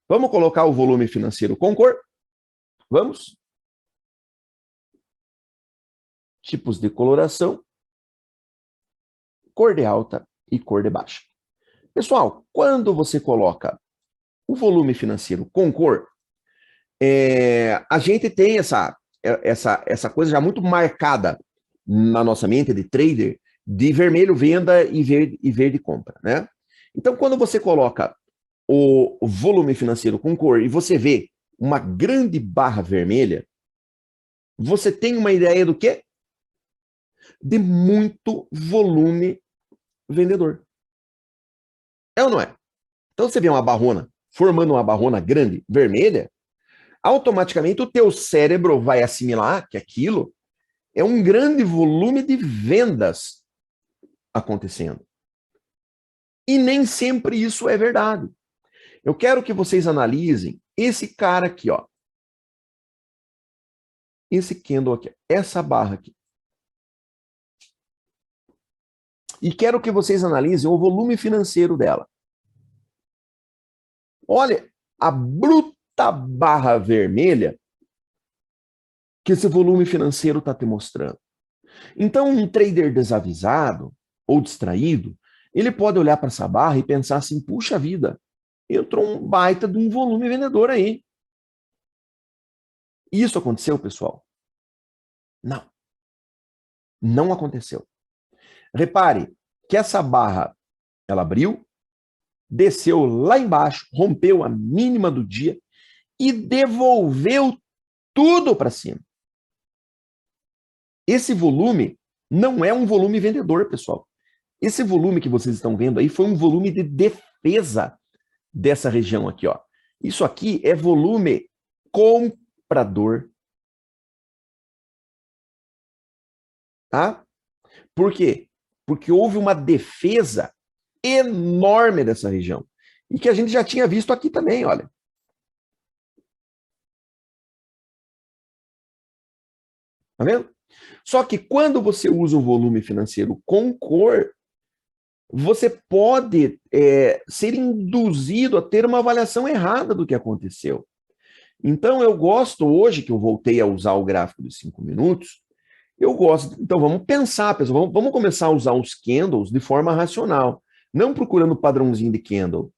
Vamos colocar o volume financeiro com cor? Vamos? Tipos de coloração. Cor de alta e cor de baixa. Pessoal, quando você coloca o volume financeiro com cor, a gente tem essa coisa já muito marcada na nossa mente de trader, de vermelho venda e verde compra, né? Então, quando você coloca o volume financeiro com cor e você vê uma grande barra vermelha, você tem uma ideia do quê? De muito volume vendedor. É ou não é? Então você vê uma barrona, formando uma barrona grande, vermelha, automaticamente o teu cérebro vai assimilar que aquilo é um grande volume de vendas acontecendo. E nem sempre isso é verdade. Eu quero que vocês analisem esse cara aqui, ó. Esse candle aqui, essa barra aqui. E quero que vocês analisem o volume financeiro dela. Olha a bruta barra vermelha que esse volume financeiro está te mostrando. Então, um trader desavisado ou distraído, ele pode olhar para essa barra e pensar assim, puxa vida, entrou um baita de um volume vendedor aí. Isso aconteceu, pessoal? Não. Não aconteceu. Repare que essa barra, ela abriu, desceu lá embaixo, rompeu a mínima do dia e devolveu tudo para cima. Esse volume não é um volume vendedor, pessoal. Esse volume que vocês estão vendo aí foi um volume de defesa dessa região aqui, ó. Isso aqui é volume comprador. Tá? Por quê? Porque houve uma defesa enorme dessa região. E que a gente já tinha visto aqui também, olha. Tá vendo? Só que quando você usa um volume financeiro com cor, você pode ser induzido a ter uma avaliação errada do que aconteceu. Então, eu gosto hoje, que eu voltei a usar o gráfico de 5 minutos, eu gosto. Então, vamos pensar, pessoal, vamos começar a usar os candles de forma racional, não procurando padrãozinho de candle.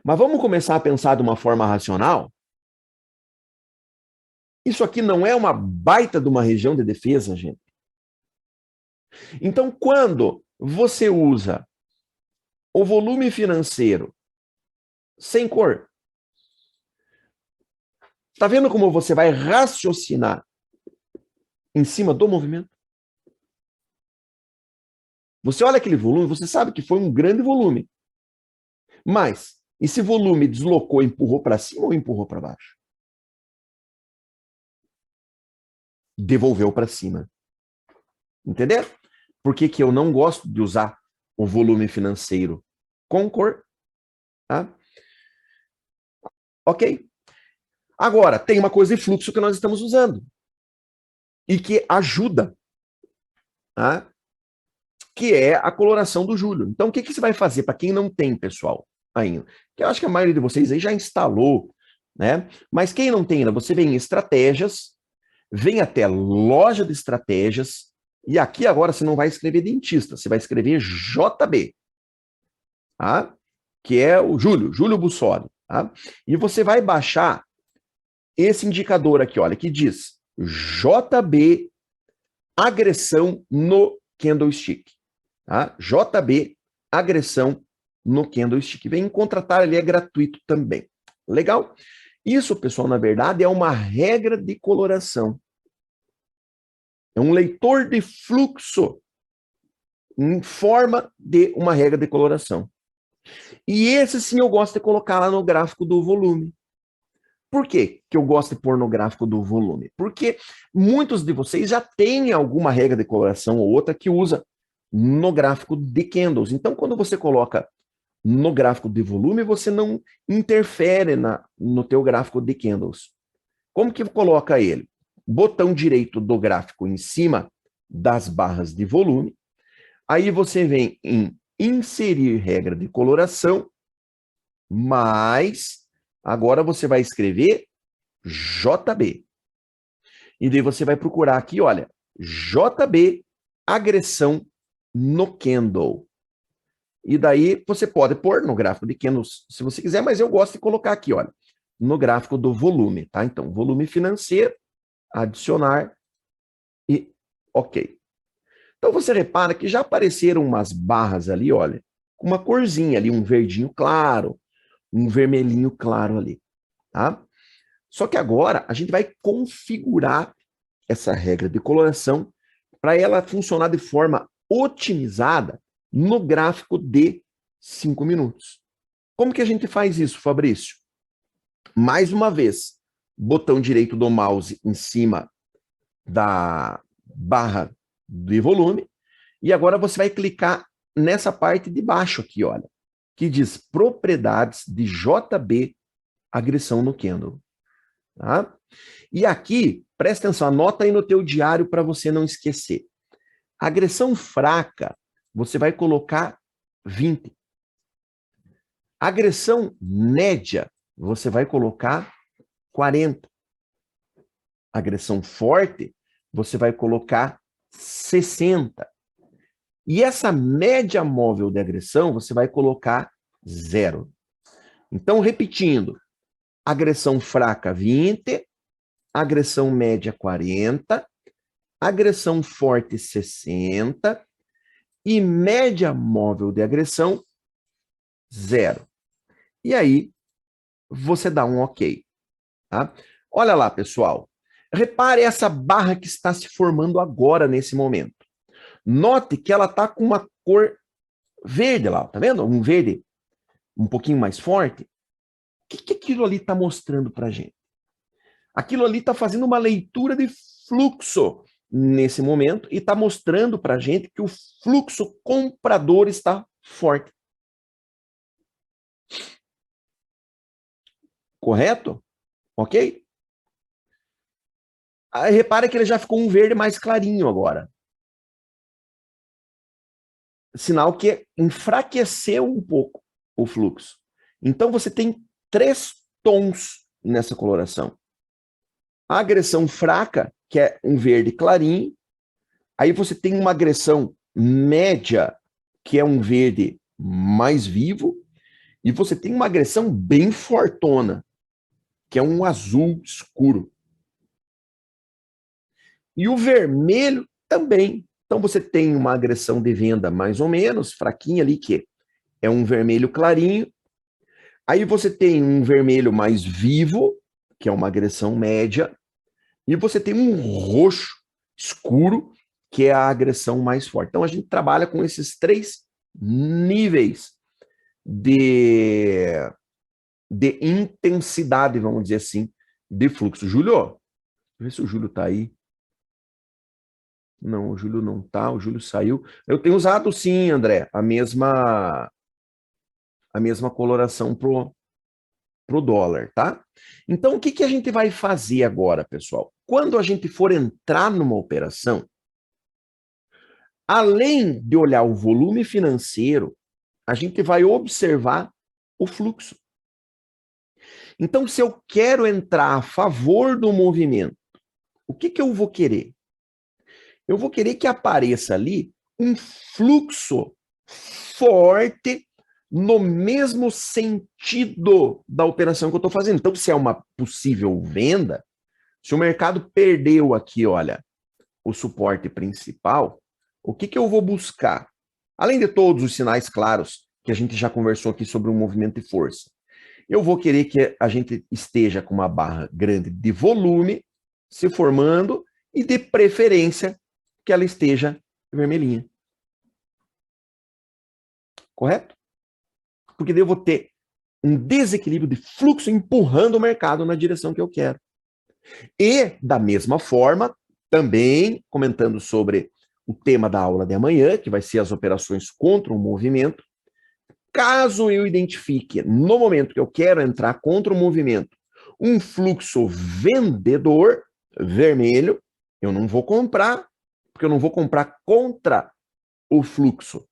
Mas vamos começar a pensar de uma forma racional? Isso aqui não é uma baita de uma região de defesa, gente. Então, quando você usa o volume financeiro sem cor, está vendo como você vai raciocinar em cima do movimento? Você olha aquele volume, você sabe que foi um grande volume. Mas esse volume deslocou, empurrou para cima ou empurrou para baixo? Devolveu para cima. Entendeu? Por que que eu não gosto de usar o volume financeiro com cor? Tá? Ok. Agora, tem uma coisa de fluxo que nós estamos usando. E que ajuda. Tá? Que é a coloração do Júlio. Então, o que que você vai fazer para quem não tem, pessoal, ainda? Que eu acho que a maioria de vocês aí já instalou, né? Mas quem não tem ainda, você vem em estratégias, vem até loja de estratégias, e aqui agora você não vai escrever dentista, você vai escrever JB, tá? Que é o Júlio Bussoli, tá? E você vai baixar esse indicador aqui, olha, que diz JB agressão no candlestick, tá? JB agressão no candlestick. Vem contratar, ele é gratuito também. Legal? Isso, pessoal, na verdade, é uma regra de coloração. É um leitor de fluxo em forma de uma regra de coloração. E esse sim eu gosto de colocar lá no gráfico do volume. Por quê que eu gosto de pôr no gráfico do volume? Porque muitos de vocês já têm alguma regra de coloração ou outra que usa no gráfico de candles. Então, quando você coloca no gráfico de volume, você não interfere no teu gráfico de candles. Como que coloca ele? Botão direito do gráfico em cima das barras de volume. Aí você vem em inserir regra de coloração, mas agora você vai escrever JB. E daí você vai procurar aqui, olha, JB agressão no candle. E daí você pode pôr no gráfico de candles se você quiser, mas eu gosto de colocar aqui, olha, no gráfico do volume, tá? Então, volume financeiro, adicionar e ok. Então você repara que já apareceram umas barras ali, olha, com uma corzinha ali, um verdinho claro, um vermelhinho claro ali, tá? Só que agora a gente vai configurar essa regra de coloração para ela funcionar de forma otimizada no gráfico de 5 minutos. Como que a gente faz isso, Fabrício? Mais uma vez, botão direito do mouse em cima barra de volume, e agora você vai clicar nessa parte de baixo aqui, olha, que diz propriedades de JB agressão no candle. Tá? E aqui, presta atenção, anota aí no teu diário para você não esquecer. Agressão fraca, você vai colocar 20. Agressão média, você vai colocar 40. Agressão forte, você vai colocar 60. E essa média móvel de agressão, você vai colocar 0. Então, repetindo, agressão fraca 20, agressão média 40, agressão forte 60 e média móvel de agressão 0. E aí, você dá um OK. Tá? Olha lá, pessoal. Repare essa barra que está se formando agora, nesse momento. Note que ela está com uma cor verde lá, tá vendo? Um verde um pouquinho mais forte. O que aquilo ali está mostrando para a gente? Aquilo ali está fazendo uma leitura de fluxo nesse momento e está mostrando para a gente que o fluxo comprador está forte. Correto? Ok? Aí repara que ele já ficou um verde mais clarinho agora. Sinal que enfraqueceu um pouco o fluxo. Então você tem 3 tons nessa coloração. A agressão fraca, que é um verde clarinho. Aí você tem uma agressão média, que é um verde mais vivo. E você tem uma agressão bem fortona, que é um azul escuro. E o vermelho também. Então você tem uma agressão de venda mais ou menos, fraquinha ali, que é um vermelho clarinho. Aí você tem um vermelho mais vivo, que é uma agressão média. E você tem um roxo escuro, que é a agressão mais forte. Então a gente trabalha com esses 3 níveis de intensidade, vamos dizer assim, de fluxo. Júlio, deixa eu ver se o Júlio está aí. Não, o Júlio não está, o Júlio saiu. Eu tenho usado sim, André, a mesma coloração pro dólar, tá? Então, o que a gente vai fazer agora, pessoal? Quando a gente for entrar numa operação, além de olhar o volume financeiro, a gente vai observar o fluxo. Então, se eu quero entrar a favor do movimento, o que eu vou querer? Eu vou querer que apareça ali um fluxo forte no mesmo sentido da operação que eu estou fazendo. Então, se é uma possível venda, se o mercado perdeu aqui, olha, o suporte principal, o que eu vou buscar? Além de todos os sinais claros que a gente já conversou aqui sobre o movimento de força, eu vou querer que a gente esteja com uma barra grande de volume se formando e, de preferência, que ela esteja vermelhinha. Correto? Porque daí eu vou ter um desequilíbrio de fluxo empurrando o mercado na direção que eu quero. E, da mesma forma, também comentando sobre o tema da aula de amanhã, que vai ser as operações contra o movimento, caso eu identifique, no momento que eu quero entrar contra o movimento, um fluxo vendedor vermelho, eu não vou comprar, porque eu não vou comprar contra o fluxo.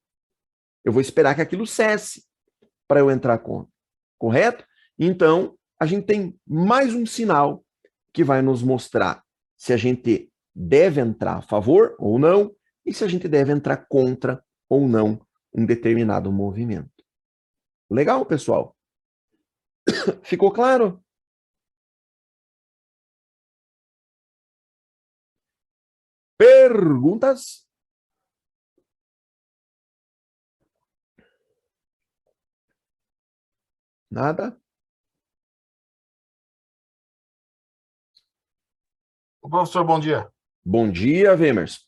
Eu vou esperar que aquilo cesse para eu entrar contra. Correto? Então, a gente tem mais um sinal que vai nos mostrar se a gente deve entrar a favor ou não, e se a gente deve entrar contra ou não um determinado movimento. Legal, pessoal? Ficou claro? Perguntas? Nada? Professor, bom dia. Bom dia, Vemers.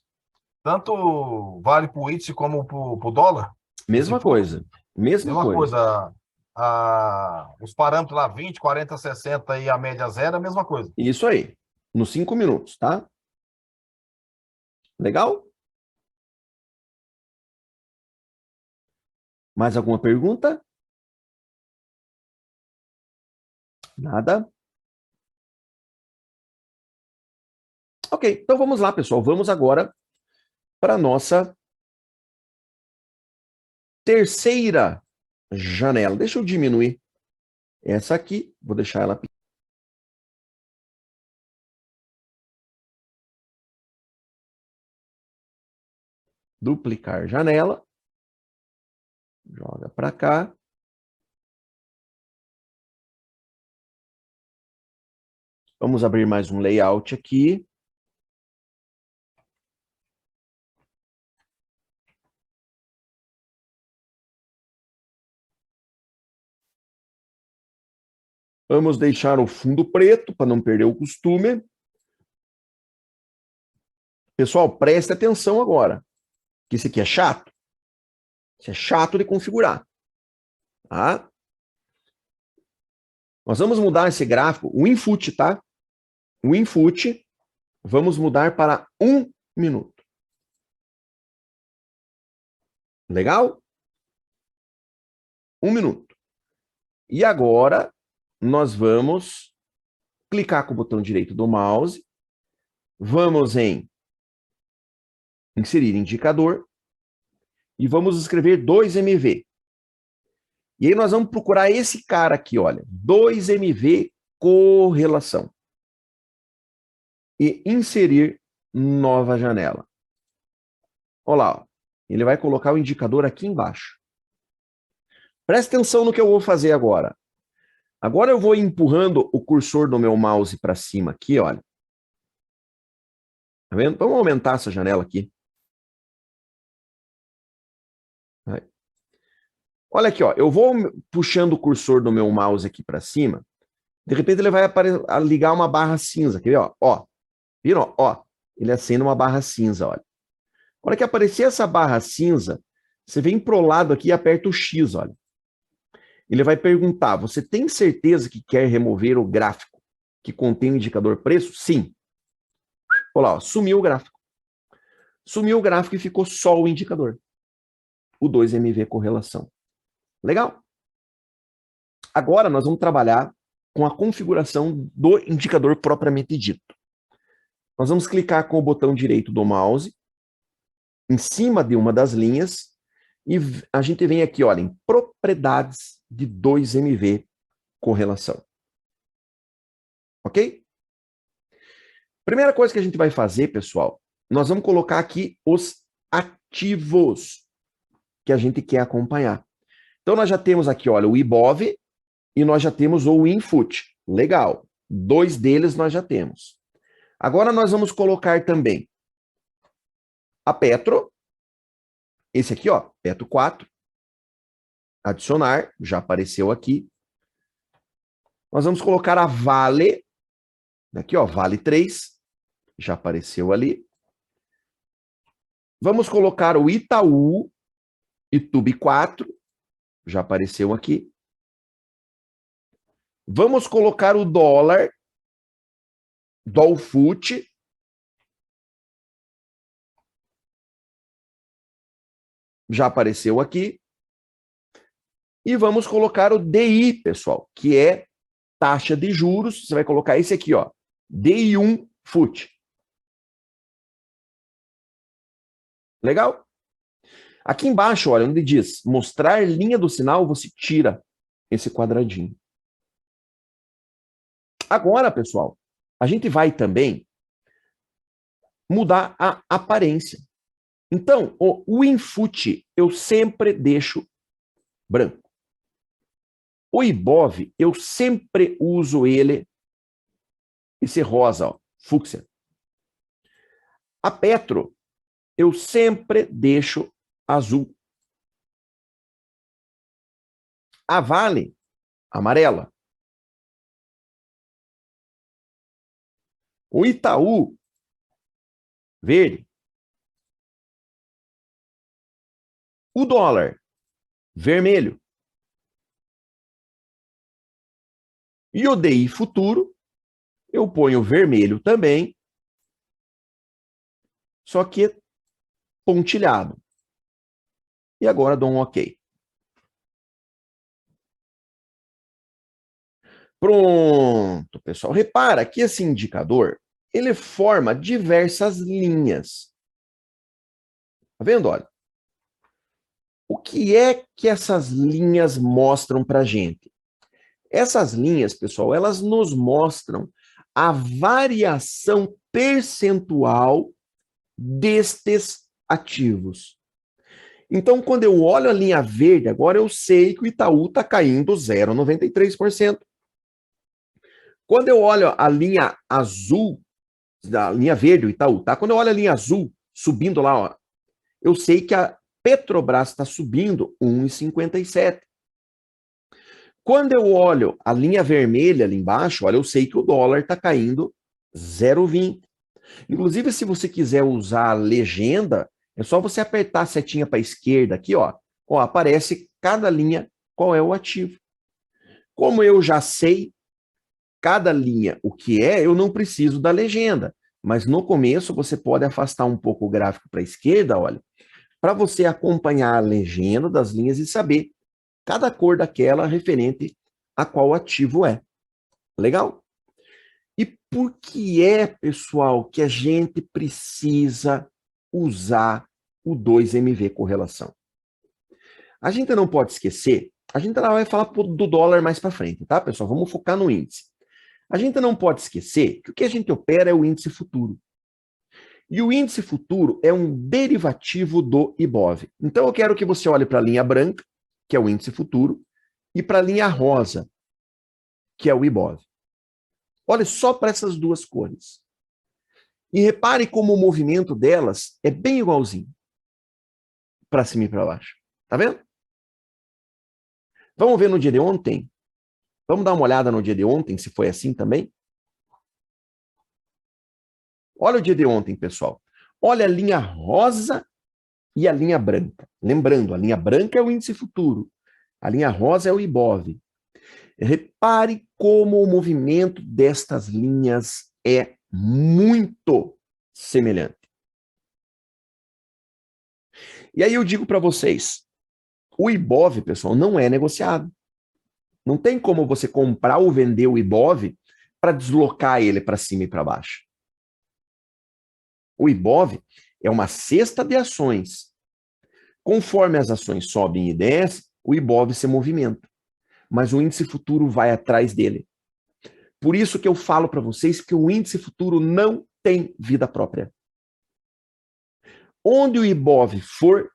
Tanto vale para o índice como para o dólar? Mesma coisa. Mesma coisa. Os parâmetros lá, 20, 40, 60 e a média zero, é a mesma coisa. Isso aí. Nos 5 minutos, tá? Legal? Mais alguma pergunta? Nada? Ok, então vamos lá, pessoal. Vamos agora para a nossa terceira janela. Deixa eu diminuir essa aqui. Vou deixar ela pequena. Duplicar janela. Joga para cá. Vamos abrir mais um layout aqui. Vamos deixar o fundo preto para não perder o costume. Pessoal, preste atenção agora, que isso aqui é chato. Isso é chato de configurar. Tá? Nós vamos mudar esse gráfico, o input, tá? O input, vamos mudar para 1 minuto. Legal? 1 minuto. E agora, nós vamos clicar com o botão direito do mouse. Vamos em inserir indicador. E vamos escrever 2MV. E aí nós vamos procurar esse cara aqui, olha. 2MV correlação. E inserir nova janela. Olha lá, ó. Ele vai colocar o indicador aqui embaixo. Presta atenção no que eu vou fazer agora. Agora eu vou empurrando o cursor do meu mouse para cima aqui, olha. Tá vendo? Vamos aumentar essa janela aqui. Vai. Olha aqui, ó. Eu vou puxando o cursor do meu mouse aqui para cima. De repente ele vai ligar uma barra cinza. Quer ver? Ó. Viram? Ó. Ele acende uma barra cinza, olha. Na hora que aparecer essa barra cinza, você vem pro lado aqui e aperta o X, olha. Ele vai perguntar, você tem certeza que quer remover o gráfico que contém o indicador preço? Sim. Olha lá, ó, sumiu o gráfico. Sumiu o gráfico e ficou só o indicador. O 2MV correlação. Legal? Agora nós vamos trabalhar com a configuração do indicador propriamente dito. Nós vamos clicar com o botão direito do mouse em cima de uma das linhas e a gente vem aqui, olha, em propriedades de 2MV correlação. Ok? Primeira coisa que a gente vai fazer, pessoal, nós vamos colocar aqui os ativos que a gente quer acompanhar. Então, nós já temos aqui, olha, o IBOV e nós já temos o Infut. Legal. 2 deles nós já temos. Agora, nós vamos colocar também a Petro. Esse aqui, ó, Petro 4. Adicionar, já apareceu aqui. Nós vamos colocar a Vale. Aqui, ó, Vale 3. Já apareceu ali. Vamos colocar o Itaú, Itube 4. Já apareceu aqui. Vamos colocar o dólar, Dolfut. Já apareceu aqui. E vamos colocar o DI, pessoal, que é taxa de juros. Você vai colocar esse aqui, ó, DI1 FUT. Legal? Aqui embaixo, olha, onde diz mostrar linha do sinal, você tira esse quadradinho. Agora, pessoal, a gente vai também mudar a aparência. Então, o Infut eu sempre deixo branco. O IBOV, eu sempre uso ele, esse rosa, ó, fúcsia. A Petro, eu sempre deixo azul. A Vale, amarela. O Itaú, verde. O dólar, vermelho. E o DI futuro, eu ponho vermelho também. só que pontilhado. E agora dou um OK. Pronto, pessoal. Repara que esse indicador, ele forma diversas linhas. Tá vendo? Olha. O que é que essas linhas mostram para a gente? Essas linhas, pessoal, elas nos mostram a variação percentual destes ativos. Então, quando eu olho a linha verde, agora eu sei que o Itaú está caindo 0,93%. Quando eu olho a linha azul, da linha verde, o Itaú, tá? Quando eu olho a linha azul subindo lá, ó, eu sei que a Petrobras está subindo 1,57. Quando eu olho a linha vermelha ali embaixo, olha, eu sei que o dólar está caindo 0,20. Inclusive, se você quiser usar a legenda, é só você apertar a setinha para a esquerda aqui, ó. Ó, aparece cada linha qual é o ativo. Como eu já sei cada linha o que é, eu não preciso da legenda. Mas no começo você pode afastar um pouco o gráfico para a esquerda, olha, para você acompanhar a legenda das linhas e saber cada cor daquela referente a qual ativo é. Legal? E por que é, pessoal, que a gente precisa usar o 2MV correlação? A gente não pode esquecer, a gente vai falar do dólar mais para frente, tá, pessoal? Vamos focar no índice. A gente não pode esquecer que o que a gente opera é o índice futuro. E o índice futuro é um derivativo do IBOV. Então eu quero que você olhe para a linha branca, que é o índice futuro, e para a linha rosa, que é o IBOV. Olhe só para essas duas cores. E repare como o movimento delas é bem igualzinho. Para cima e para baixo. Tá vendo? Vamos ver no dia de ontem? Vamos dar uma olhada no dia de ontem, se foi assim também? Olha o dia de ontem, pessoal. Olha a linha rosa e a linha branca. Lembrando, a linha branca é o índice futuro. A linha rosa é o IBOV. Repare como o movimento destas linhas é muito semelhante. E aí eu digo para vocês, o IBOV, pessoal, não é negociado. Não tem como você comprar ou vender o IBOV para deslocar ele para cima e para baixo. O IBOV é uma cesta de ações. Conforme as ações sobem e descem, o IBOV se movimenta. Mas o índice futuro vai atrás dele. Por isso que eu falo para vocês que o índice futuro não tem vida própria. Onde o IBOV for,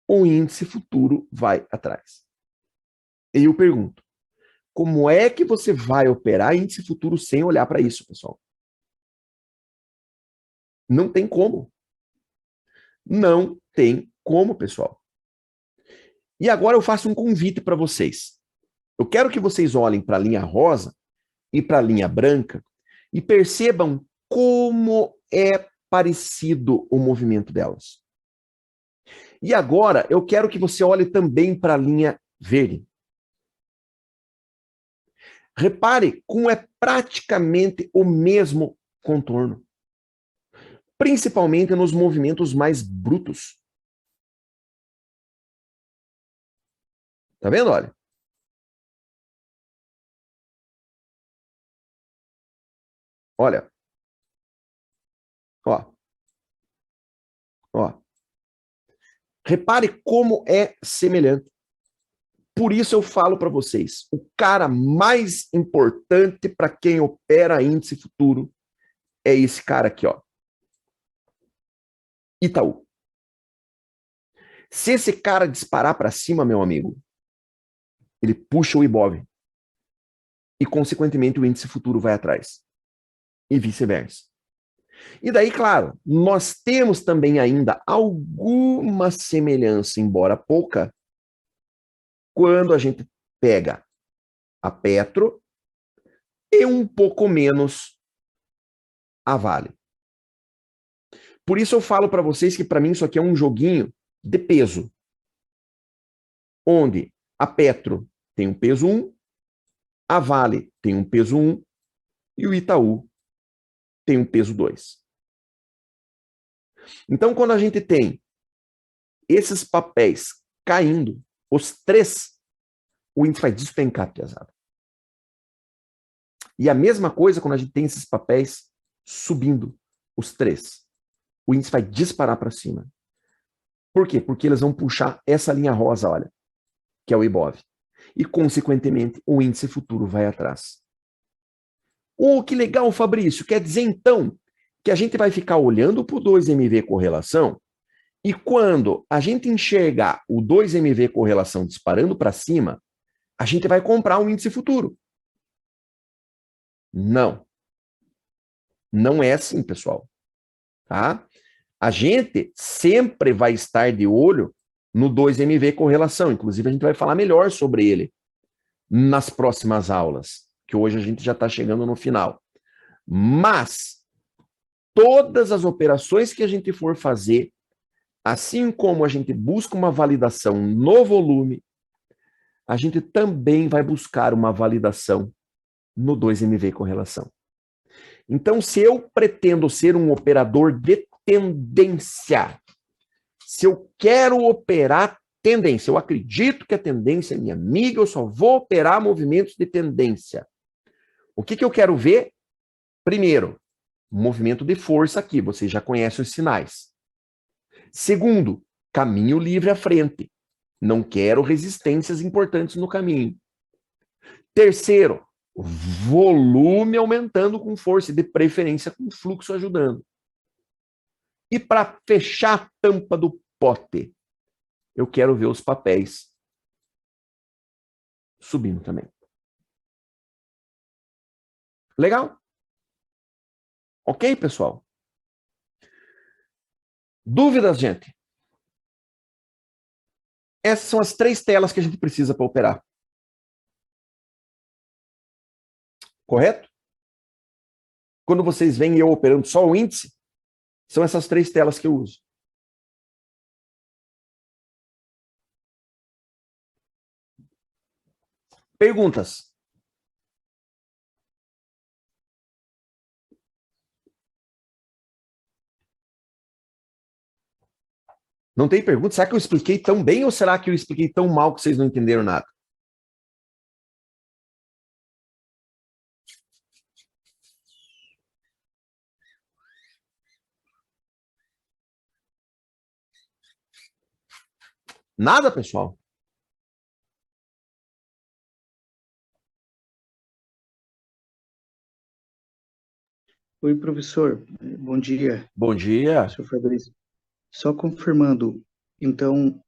o índice futuro vai atrás. E eu pergunto, como é que você vai operar índice futuro sem olhar para isso, pessoal? Não tem como. Não tem como, pessoal. E agora eu faço um convite para vocês. Eu quero que vocês olhem para a linha rosa e para a linha branca e percebam como é parecido o movimento delas. E agora eu quero que você olhe também para a linha verde. Repare como é praticamente o mesmo contorno. Principalmente nos movimentos mais brutos. Tá vendo? Olha. Olha. Ó. Ó. Repare como é semelhante. Por isso eu falo para vocês, o cara mais importante para quem opera índice futuro é esse cara aqui, ó. Itaú. Se esse cara disparar para cima, meu amigo, ele puxa o IBOV. E, consequentemente, o índice futuro vai atrás. E vice-versa. E daí, claro, nós temos também ainda alguma semelhança, embora pouca, quando a gente pega a Petro e um pouco menos a Vale. Por isso eu falo para vocês que para mim isso aqui é um joguinho de peso. Onde a Petro tem um peso 1, a Vale tem um peso 1 e o Itaú tem um peso 2. Então, quando a gente tem esses papéis caindo, os três, o índice vai despencar pesado. E a mesma coisa quando a gente tem esses papéis subindo, os três. O índice vai disparar para cima. Por quê? Porque eles vão puxar essa linha rosa, olha, que é o Ibov. E, consequentemente, o índice futuro vai atrás. Que legal, Fabrício. Quer dizer, então, que a gente vai ficar olhando para o 2MV correlação e quando a gente enxergar o 2MV correlação disparando para cima, a gente vai comprar um índice futuro. Não. Não é assim, pessoal. Tá? A gente sempre vai estar de olho no 2MV correlação. Inclusive, a gente vai falar melhor sobre ele nas próximas aulas, que hoje a gente já está chegando no final. Mas todas as operações que a gente for fazer, assim como a gente busca uma validação no volume, a gente também vai buscar uma validação no 2MV correlação. Então, se eu pretendo ser um operador de tendência, se eu quero operar tendência, eu acredito que a tendência é minha amiga, eu só vou operar movimentos de tendência. O que eu quero ver? Primeiro, movimento de força aqui, vocês já conhecem os sinais. Segundo, caminho livre à frente. Não quero resistências importantes no caminho. Terceiro, volume aumentando com força e de preferência com fluxo ajudando. E para fechar a tampa do pote, eu quero ver os papéis subindo também. Legal? Ok, pessoal? Dúvidas, gente? Essas são as 3 telas que a gente precisa para operar. Correto? Quando vocês veem eu operando só o índice, são essas 3 telas que eu uso. Perguntas? Não tem pergunta? Será que eu expliquei tão bem ou será que eu expliquei tão mal que vocês não entenderam nada? Nada, pessoal? Oi, professor. Bom dia, Bom dia. professor Fabrício. Só confirmando, então,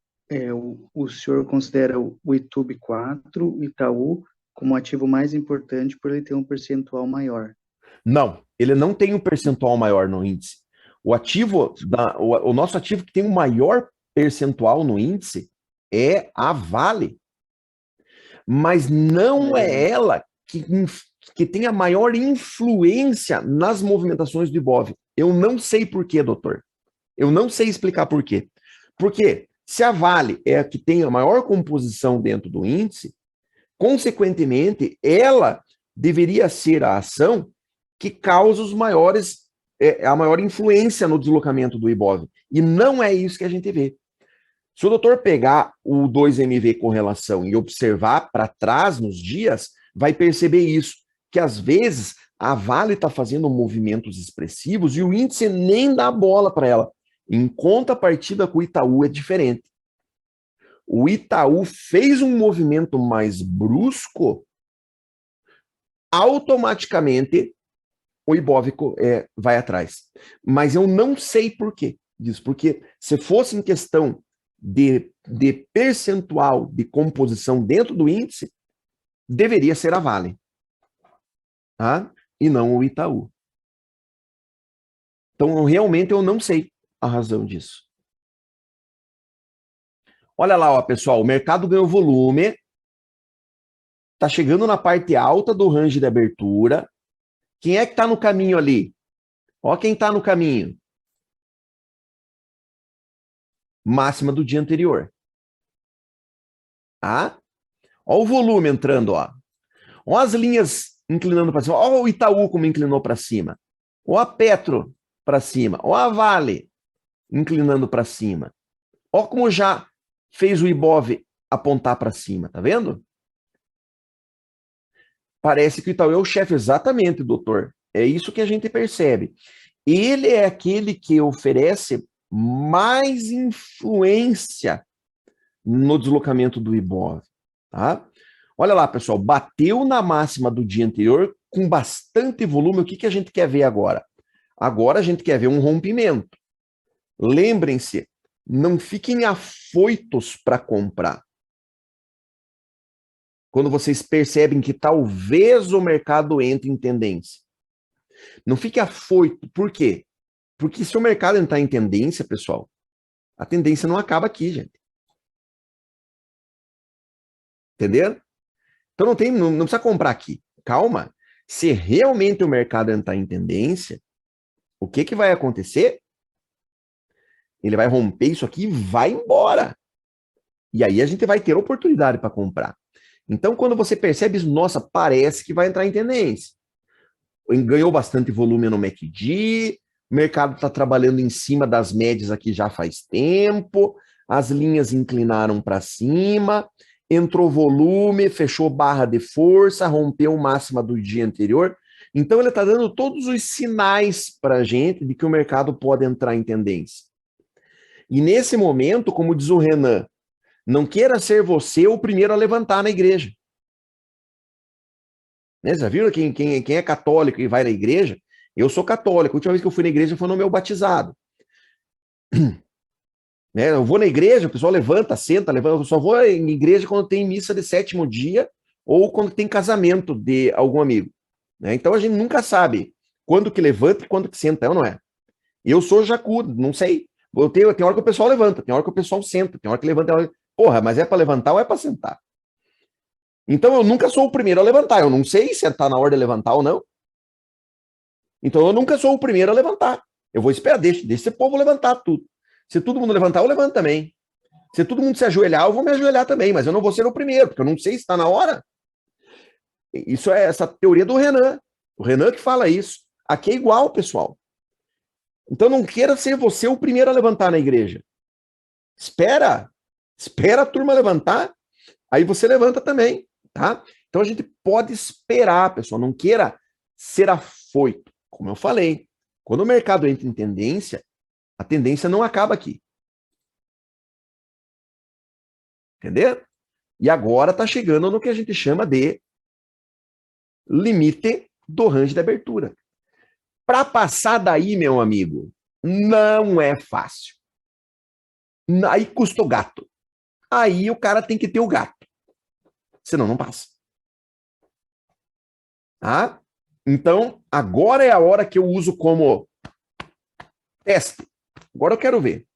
o senhor considera o ITUB 4, o Itaú, como ativo mais importante por ele ter um percentual maior? Não, ele não tem um percentual maior no índice. O nosso ativo que tem o maior percentual no índice é a Vale. Mas não é ela que tem a maior influência nas movimentações do Ibov. Eu não sei por quê, doutor. Eu não sei explicar por quê. Porque se a Vale é a que tem a maior composição dentro do índice, consequentemente, ela deveria ser a ação que causa a maior influência no deslocamento do Ibov. E não é isso que a gente vê. Se o doutor pegar o 2MV correlação e observar para trás nos dias, vai perceber isso, que às vezes a Vale está fazendo movimentos expressivos e o índice nem dá bola para ela. Em contrapartida com o Itaú é diferente. O Itaú fez um movimento mais brusco, automaticamente o Ibov vai atrás. Mas eu não sei por quê disso, porque se fosse em questão de percentual de composição dentro do índice, deveria ser a Vale, tá? E não o Itaú. Então, realmente, eu não sei a razão disso. Olha lá, ó, pessoal, o mercado ganhou volume, está chegando na parte alta do range de abertura. Quem é que está no caminho ali? Ó quem está no caminho. Máxima do dia anterior. Tá? Ó o volume entrando, ó. Ó as linhas inclinando para cima. Ó o Itaú como inclinou para cima. Ó a Petro para cima. Ó a Vale. inclinando para cima. Ó como já fez o Ibov apontar para cima, tá vendo? Parece que o Itaú é o chefe, exatamente, doutor. É isso que a gente percebe. Ele é aquele que oferece mais influência no deslocamento do Ibov, tá? Olha lá, pessoal, bateu na máxima do dia anterior com bastante volume. O que que a gente quer ver agora? Agora a gente quer ver um rompimento. Lembrem-se, não fiquem afoitos para comprar. Quando vocês percebem que talvez o mercado entre em tendência. Não fique afoito. Por quê? Porque se o mercado entrar em tendência, pessoal, a tendência não acaba aqui, gente. Entenderam? Então não precisa comprar aqui. Calma. Se realmente o mercado entrar em tendência, o que vai acontecer? Ele vai romper isso aqui e vai embora. E aí a gente vai ter oportunidade para comprar. Então, quando você percebe isso, nossa, parece que vai entrar em tendência. Ganhou bastante volume no MACD, o mercado está trabalhando em cima das médias aqui já faz tempo, as linhas inclinaram para cima, entrou volume, fechou barra de força, rompeu máxima do dia anterior. Então, ele está dando todos os sinais para a gente de que o mercado pode entrar em tendência. E nesse momento, como diz o Renan, não queira ser você o primeiro a levantar na igreja. Né? Já viram quem é católico e vai na igreja? Eu sou católico. A última vez que eu fui na igreja foi no meu batizado. Né? Eu vou na igreja, o pessoal levanta, senta, levanta. Eu só vou em igreja quando tem missa de sétimo dia ou quando tem casamento de algum amigo. Né? Então a gente nunca sabe quando que levanta e quando que senta, não é? Eu sou jacudo, não sei. Tem hora que o pessoal levanta, tem hora que o pessoal senta, tem hora que levanta. Porra, mas é para levantar ou é para sentar? Então eu nunca sou o primeiro a levantar. Eu não sei se está na hora de levantar ou não. Então eu nunca sou o primeiro a levantar. Eu vou esperar, deixa esse povo levantar tudo. Se todo mundo levantar, eu levanto também. Se todo mundo se ajoelhar, eu vou me ajoelhar também, mas eu não vou ser o primeiro, porque eu não sei se está na hora. Isso é essa teoria do Renan. O Renan que fala isso. Aqui é igual, pessoal. Então não queira ser você o primeiro a levantar na igreja. Espera a turma levantar, aí você levanta também, tá? Então a gente pode esperar, pessoal, não queira ser afoito. Como eu falei, quando o mercado entra em tendência, a tendência não acaba aqui. Entendeu? E agora está chegando no que a gente chama de limite do range de abertura. Para passar daí, meu amigo, não é fácil. Aí custa o gato. Aí o cara tem que ter o gato. Senão não passa. Tá? Então, agora é a hora que eu uso como teste. Agora eu quero ver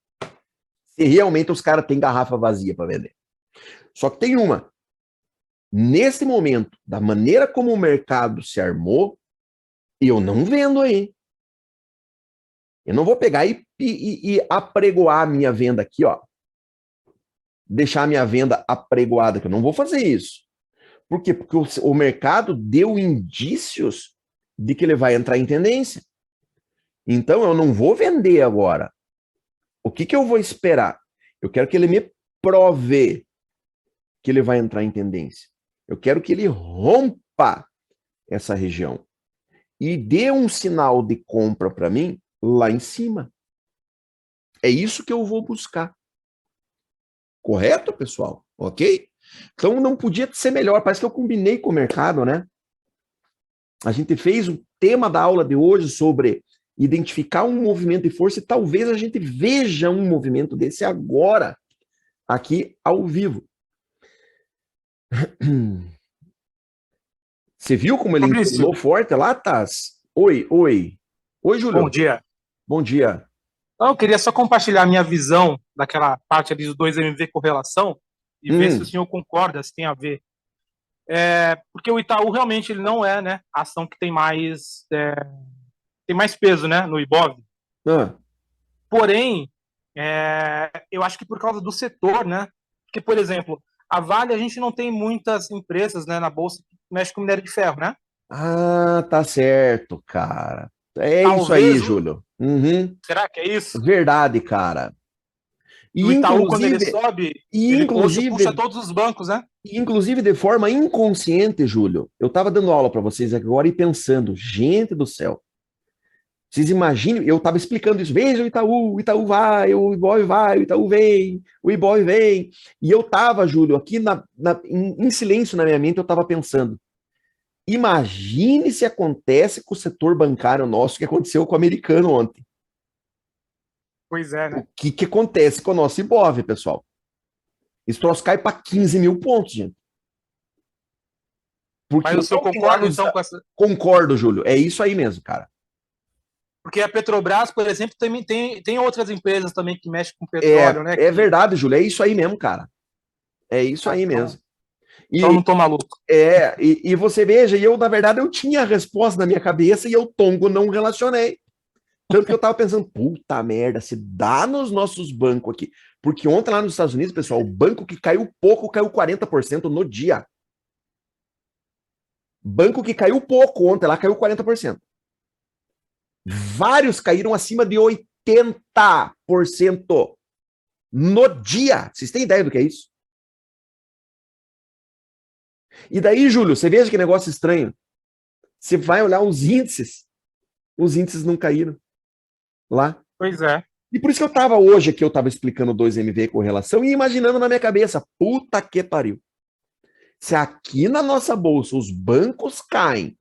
se realmente os caras têm garrafa vazia para vender. Só que tem uma. Nesse momento, da maneira como o mercado se armou, eu não vendo aí. Eu não vou pegar e apregoar a minha venda aqui, ó. Deixar a minha venda apregoada, que eu não vou fazer isso. Por quê? Porque o mercado deu indícios de que ele vai entrar em tendência. Então, eu não vou vender agora. O que eu vou esperar? Eu quero que ele me prove que ele vai entrar em tendência. Eu quero que ele rompa essa região e dê um sinal de compra para mim lá em cima. É isso que eu vou buscar. Correto, pessoal? Ok? Então não podia ser melhor. Parece que eu combinei com o mercado, né? A gente fez o tema da aula de hoje sobre identificar um movimento de força e talvez a gente veja um movimento desse agora, aqui ao vivo. Você viu como ele inclinou forte lá, Taz? Oi. Oi, Júlio. Bom dia. Bom dia. Eu queria só compartilhar a minha visão daquela parte ali dos 2MV correlação e ver se o senhor concorda, se tem a ver. Porque o Itaú realmente ele não é, né, a ação que tem mais peso, né, no Ibov. Porém, eu acho que por causa do setor, né? Porque, por exemplo, a Vale, a gente não tem muitas empresas, né, na Bolsa que mexe com minério de ferro, né? Ah, tá certo, cara. É isso Talvez aí, Júlio. Uhum. Será que é isso? Verdade, cara. E E o Itaú, quando ele inclusive, sobe, e ele puxa inclusive, todos os bancos, né? inclusive de forma inconsciente, Júlio. Eu estava dando aula para vocês agora e pensando, gente do céu. Vocês imaginem, eu estava explicando isso. Veja o Itaú vai, o Ibov vai, o Itaú vem, o Ibov vem. E eu estava, Júlio, aqui em silêncio na minha mente, eu estava pensando. Imagine se acontece com o setor bancário nosso, que aconteceu com o americano ontem. Pois é, O né? que acontece com o nosso Ibov, pessoal? Esse troço cai para 15 mil pontos, gente. Porque Mas o senhor ontem lá concorda, então, com essa... Concordo, Júlio. É isso aí mesmo, cara. Porque a Petrobras, por exemplo, tem outras empresas também que mexem com petróleo, né? É verdade, Júlio. É isso aí mesmo, cara. É isso aí Então, mesmo. então não tô maluco. E você veja, na verdade, eu tinha a resposta na minha cabeça e eu, Tongo, não relacionei. Tanto que eu tava pensando, puta merda, se dá nos nossos bancos aqui. Porque ontem lá nos Estados Unidos, pessoal, o banco que caiu pouco, caiu 40% no dia. Banco que caiu pouco ontem lá, caiu 40%. Vários caíram acima de 80% no dia. Vocês têm ideia do que é isso? E daí, Júlio, você veja que negócio estranho. Você vai olhar os índices não caíram lá. Pois é. E por isso que eu tava hoje aqui, eu tava explicando 2MV correlação e imaginando na minha cabeça, puta que pariu. Se aqui na nossa bolsa os bancos caem,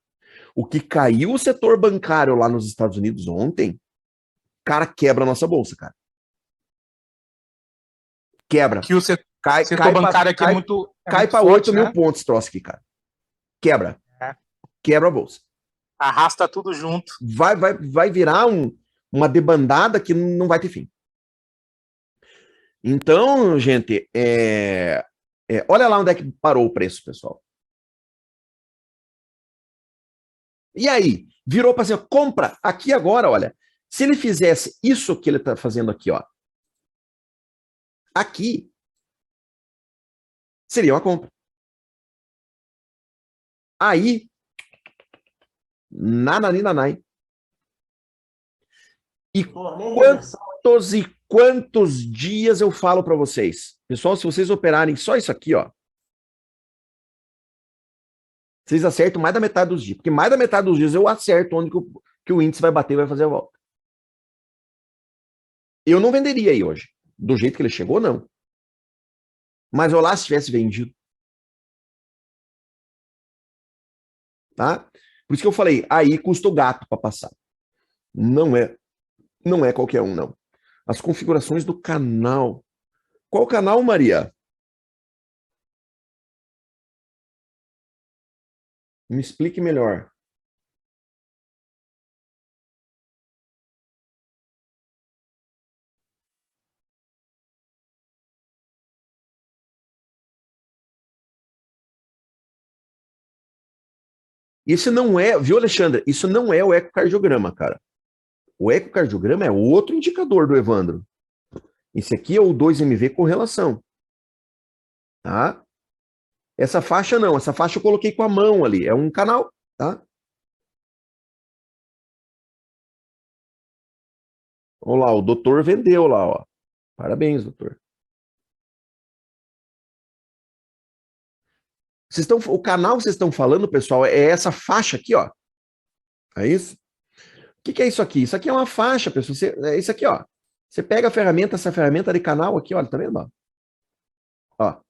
o que caiu o setor bancário lá nos Estados Unidos ontem, cara, quebra a nossa bolsa, cara. Quebra. Que o setor bancário aqui é muito cai para 8 mil pontos, troço aqui, cara. Quebra. Quebra a bolsa. Arrasta tudo junto. Vai virar uma debandada que não vai ter fim. Então, gente, olha lá onde é que parou o preço, pessoal. E aí, virou para assim, compra aqui agora, olha. Se ele fizesse isso que ele está fazendo aqui, ó, aqui, seria uma compra. Aí, nanai. E quantos dias eu falo para vocês? Pessoal, se vocês operarem só isso aqui, ó, vocês acertam mais da metade dos dias. Porque mais da metade dos dias eu acerto onde que o índice vai bater e vai fazer a volta. Eu não venderia aí hoje. Do jeito que ele chegou, não. Mas eu lá se tivesse vendido. Tá? Por isso que eu falei, aí custa o gato para passar. Não é qualquer um, não. As configurações do canal. Qual canal, Maria? Me explique melhor. Isso não é, viu, Alexandre? Isso não é o ecocardiograma, cara. O ecocardiograma é outro indicador do Evandro. Esse aqui é o 2MV correlação. Tá? Essa faixa não, essa faixa eu coloquei com a mão ali, é um canal, tá? Olha lá, o doutor vendeu lá, ó. Parabéns, doutor. O canal que vocês estão falando, pessoal, é essa faixa aqui, ó. É isso? O que é isso aqui? Isso aqui é uma faixa, pessoal. É isso aqui, ó. Você pega a ferramenta, essa ferramenta de canal aqui, olha, tá vendo? Ó.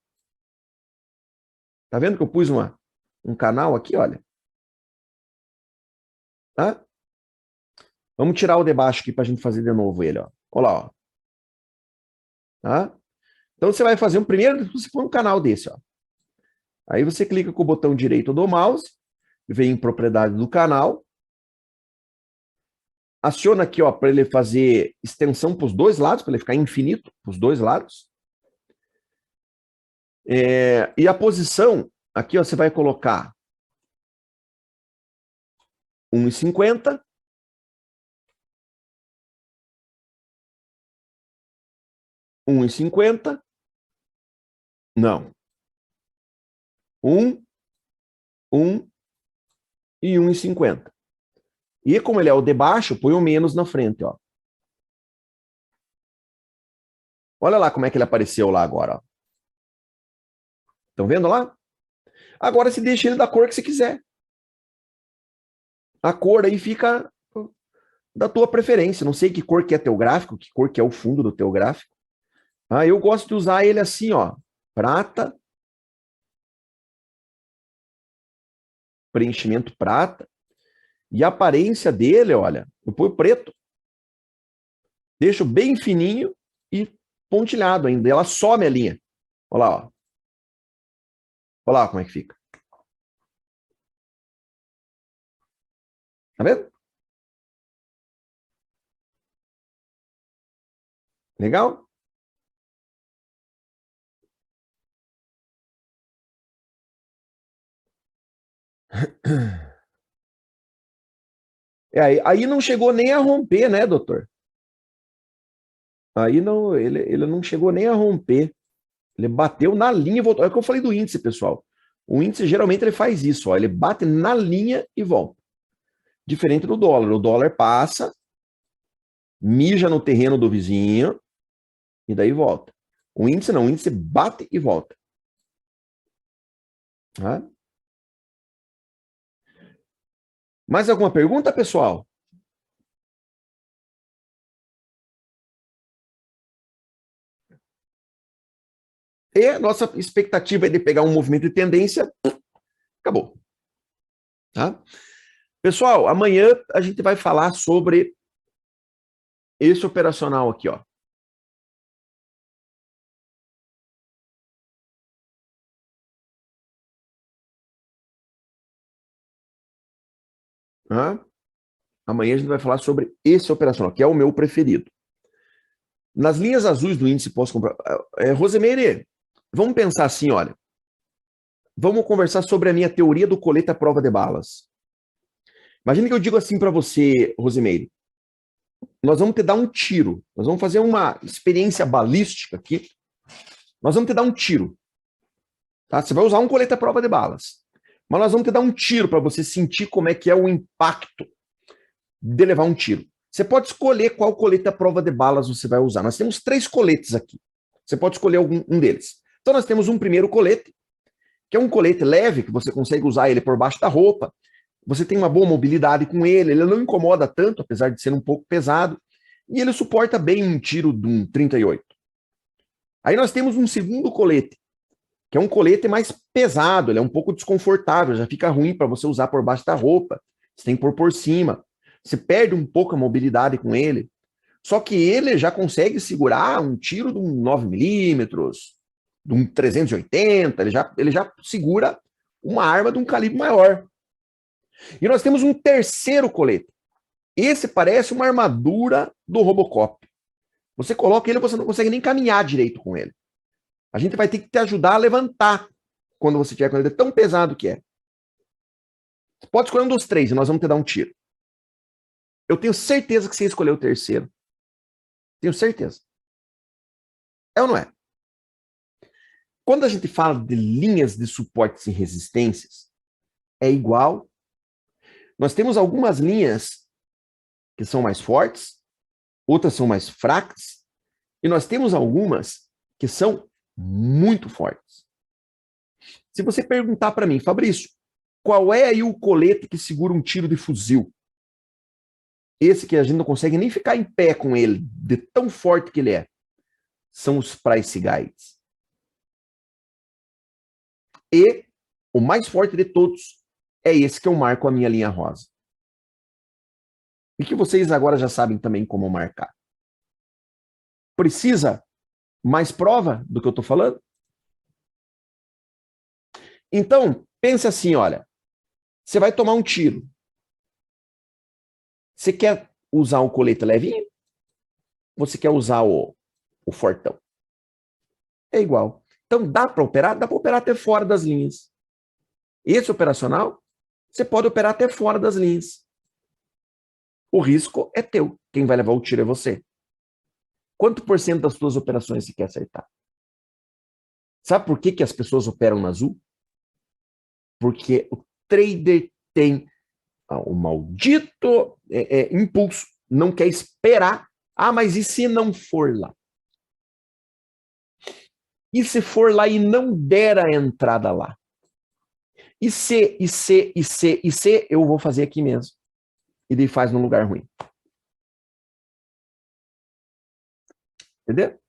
Tá vendo que eu pus um canal aqui, olha? Tá? Vamos tirar o de baixo aqui pra gente fazer de novo ele, ó. Olha lá, ó. Tá? Então você vai fazer você põe um canal desse, ó. Aí você clica com o botão direito do mouse, vem em propriedade do canal, aciona aqui, ó, para ele fazer extensão para os dois lados, para ele ficar infinito para os dois lados. E a posição, aqui, ó, você vai colocar 1,50. Não. 1 e 1,50. E como ele é o de baixo, põe o menos na frente, ó. Olha lá como é que ele apareceu lá agora, ó. Estão vendo lá? Agora você deixa ele da cor que você quiser. A cor aí fica da tua preferência. Não sei que cor que é teu gráfico, que cor que é o fundo do teu gráfico. Ah, eu gosto de usar ele assim, ó. Prata. Preenchimento prata. E a aparência dele, olha, eu ponho preto. Deixo bem fininho e pontilhado ainda. Ela some a linha. Olha lá, ó. Olha lá como é que fica. Tá vendo? Legal? Aí não chegou nem a romper, né, doutor? Aí não, ele não chegou nem a romper. Ele bateu na linha e voltou. É o que eu falei do índice, pessoal. O índice, geralmente, ele faz isso. Ó, ele bate na linha e volta. Diferente do dólar. O dólar passa, mija no terreno do vizinho e daí volta. O índice não. O índice bate e volta. Tá? Mais alguma pergunta, pessoal? E a nossa expectativa é de pegar um movimento de tendência. Acabou. Tá? Pessoal, amanhã a gente vai falar sobre esse operacional aqui, ó. Tá? Amanhã a gente vai falar sobre esse operacional, que é o meu preferido. Nas linhas azuis do índice pós-comprar... Rosemeire, vamos pensar assim, olha. Vamos conversar sobre a minha teoria do colete à prova de balas. Imagina que eu digo assim para você, Rosemeire. Nós vamos te dar um tiro. Nós vamos fazer uma experiência balística aqui. Nós vamos te dar um tiro. Tá? Você vai usar um colete à prova de balas. Mas nós vamos te dar um tiro para você sentir como é que é o impacto de levar um tiro. Você pode escolher qual colete à prova de balas você vai usar. Nós temos 3 coletes aqui. Você pode escolher um deles. Então nós temos um primeiro colete, que é um colete leve, que você consegue usar ele por baixo da roupa. Você tem uma boa mobilidade com ele, ele não incomoda tanto, apesar de ser um pouco pesado, e ele suporta bem um tiro de um 38. Aí nós temos um segundo colete, que é um colete mais pesado, ele é um pouco desconfortável, já fica ruim para você usar por baixo da roupa, você tem que pôr por cima, você perde um pouco a mobilidade com ele, só que ele já consegue segurar um tiro de um 9mm, de um 380, ele já segura uma arma de um calibre maior. E nós temos um terceiro colete. Esse parece uma armadura do Robocop. Você coloca ele, você não consegue nem caminhar direito com ele. A gente vai ter que te ajudar a levantar quando você tiver com ele. É tão pesado que é. Você pode escolher um dos 3 e nós vamos te dar um tiro. Eu tenho certeza que você escolheu o terceiro. Tenho certeza. É ou não é? Quando a gente fala de linhas de suportes e resistências, é igual. Nós temos algumas linhas que são mais fortes, outras são mais fracas, e nós temos algumas que são muito fortes. Se você perguntar para mim, Fabrício, qual é aí o colete que segura um tiro de fuzil? Esse que a gente não consegue nem ficar em pé com ele, de tão forte que ele é, são os Price Guides. E o mais forte de todos é esse que eu marco a minha linha rosa. E que vocês agora já sabem também como marcar. Precisa mais prova do que eu estou falando? Então, pense assim, olha. Você vai tomar um tiro. Você quer usar o colete levinho? Ou você quer usar o fortão? É igual. Então, dá para operar? Dá para operar até fora das linhas. Esse operacional, você pode operar até fora das linhas. O risco é teu. Quem vai levar o tiro é você. Quanto por cento das suas operações você quer acertar? Sabe por que as pessoas operam na azul? Porque o trader tem o maldito impulso. Não quer esperar. Ah, mas e se não for lá? E se for lá e não der a entrada lá? E se, eu vou fazer aqui mesmo. E daí faz num lugar ruim. Entendeu?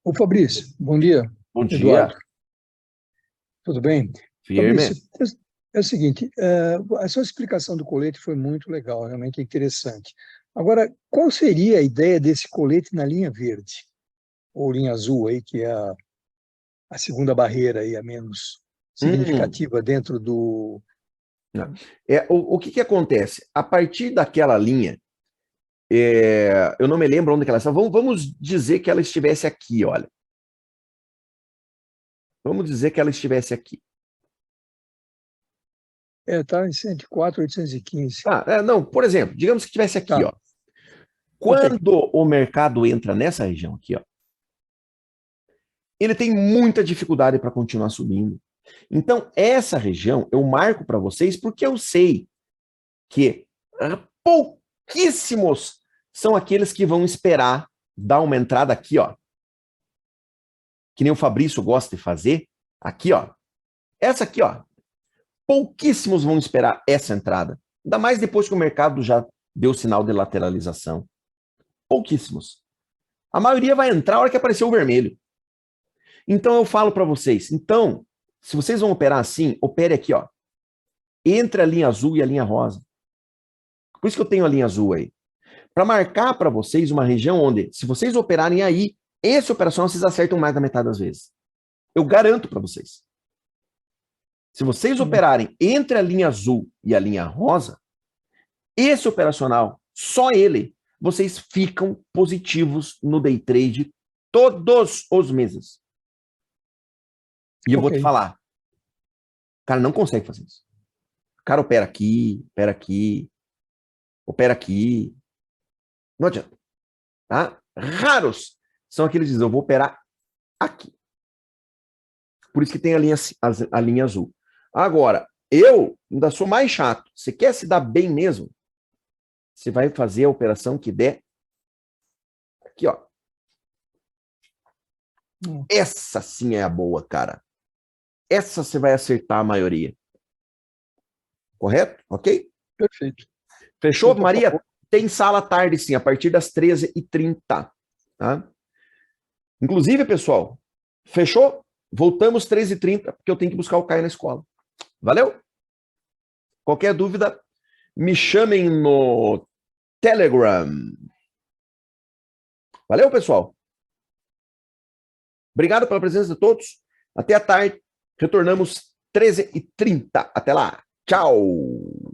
Ô Fabrício, bom dia. Bom dia. Eduardo, tudo bem? Firme. Fabrício, é o seguinte, a sua explicação do colete foi muito legal, realmente interessante. Agora, qual seria a ideia desse colete na linha verde? Ou linha azul aí, que é a segunda barreira aí, a menos significativa dentro do... O que acontece? A partir daquela linha, eu não me lembro onde que ela está. Vamos dizer que ela estivesse aqui, olha. Vamos dizer que ela estivesse aqui. Tá em 104, 815. Não, por exemplo, digamos que estivesse aqui, ó. Quando o mercado entra nessa região aqui, ó, ele tem muita dificuldade para continuar subindo. Então, essa região eu marco para vocês porque eu sei que pouquíssimos são aqueles que vão esperar dar uma entrada aqui, ó. Que nem o Fabrício gosta de fazer. Aqui, ó. Essa aqui, ó. Pouquíssimos vão esperar essa entrada. Ainda mais depois que o mercado já deu sinal de lateralização. Pouquíssimos. A maioria vai entrar a hora que aparecer o vermelho. Então eu falo para vocês. Então, se vocês vão operar assim, opere aqui, ó. Entre a linha azul e a linha rosa. Por isso que eu tenho a linha azul aí. Para marcar para vocês uma região onde, se vocês operarem aí, esse operacional vocês acertam mais da metade das vezes. Eu garanto para vocês. Se vocês operarem entre a linha azul e a linha rosa, esse operacional, só ele, vocês ficam positivos no day trade todos os meses. E eu vou te falar, o cara não consegue fazer isso. O cara opera aqui, opera aqui, opera aqui. Não adianta. Tá? Raros são aqueles que dizem, eu vou operar aqui. Por isso que tem a linha azul. Agora, eu ainda sou mais chato. Você quer se dar bem mesmo? Você vai fazer a operação que der aqui, ó. Essa sim é a boa, cara. Essa você vai acertar a maioria. Correto? Ok? Perfeito. Fechou, Maria? Tem sala à tarde, sim, a partir das 13h30. Tá? Inclusive, pessoal, fechou? Voltamos 13h30, porque eu tenho que buscar o Caio na escola. Valeu? Qualquer dúvida, me chamem no Telegram. Valeu, pessoal? Obrigado pela presença de todos. Até a tarde. Retornamos 13h30. Até lá. Tchau.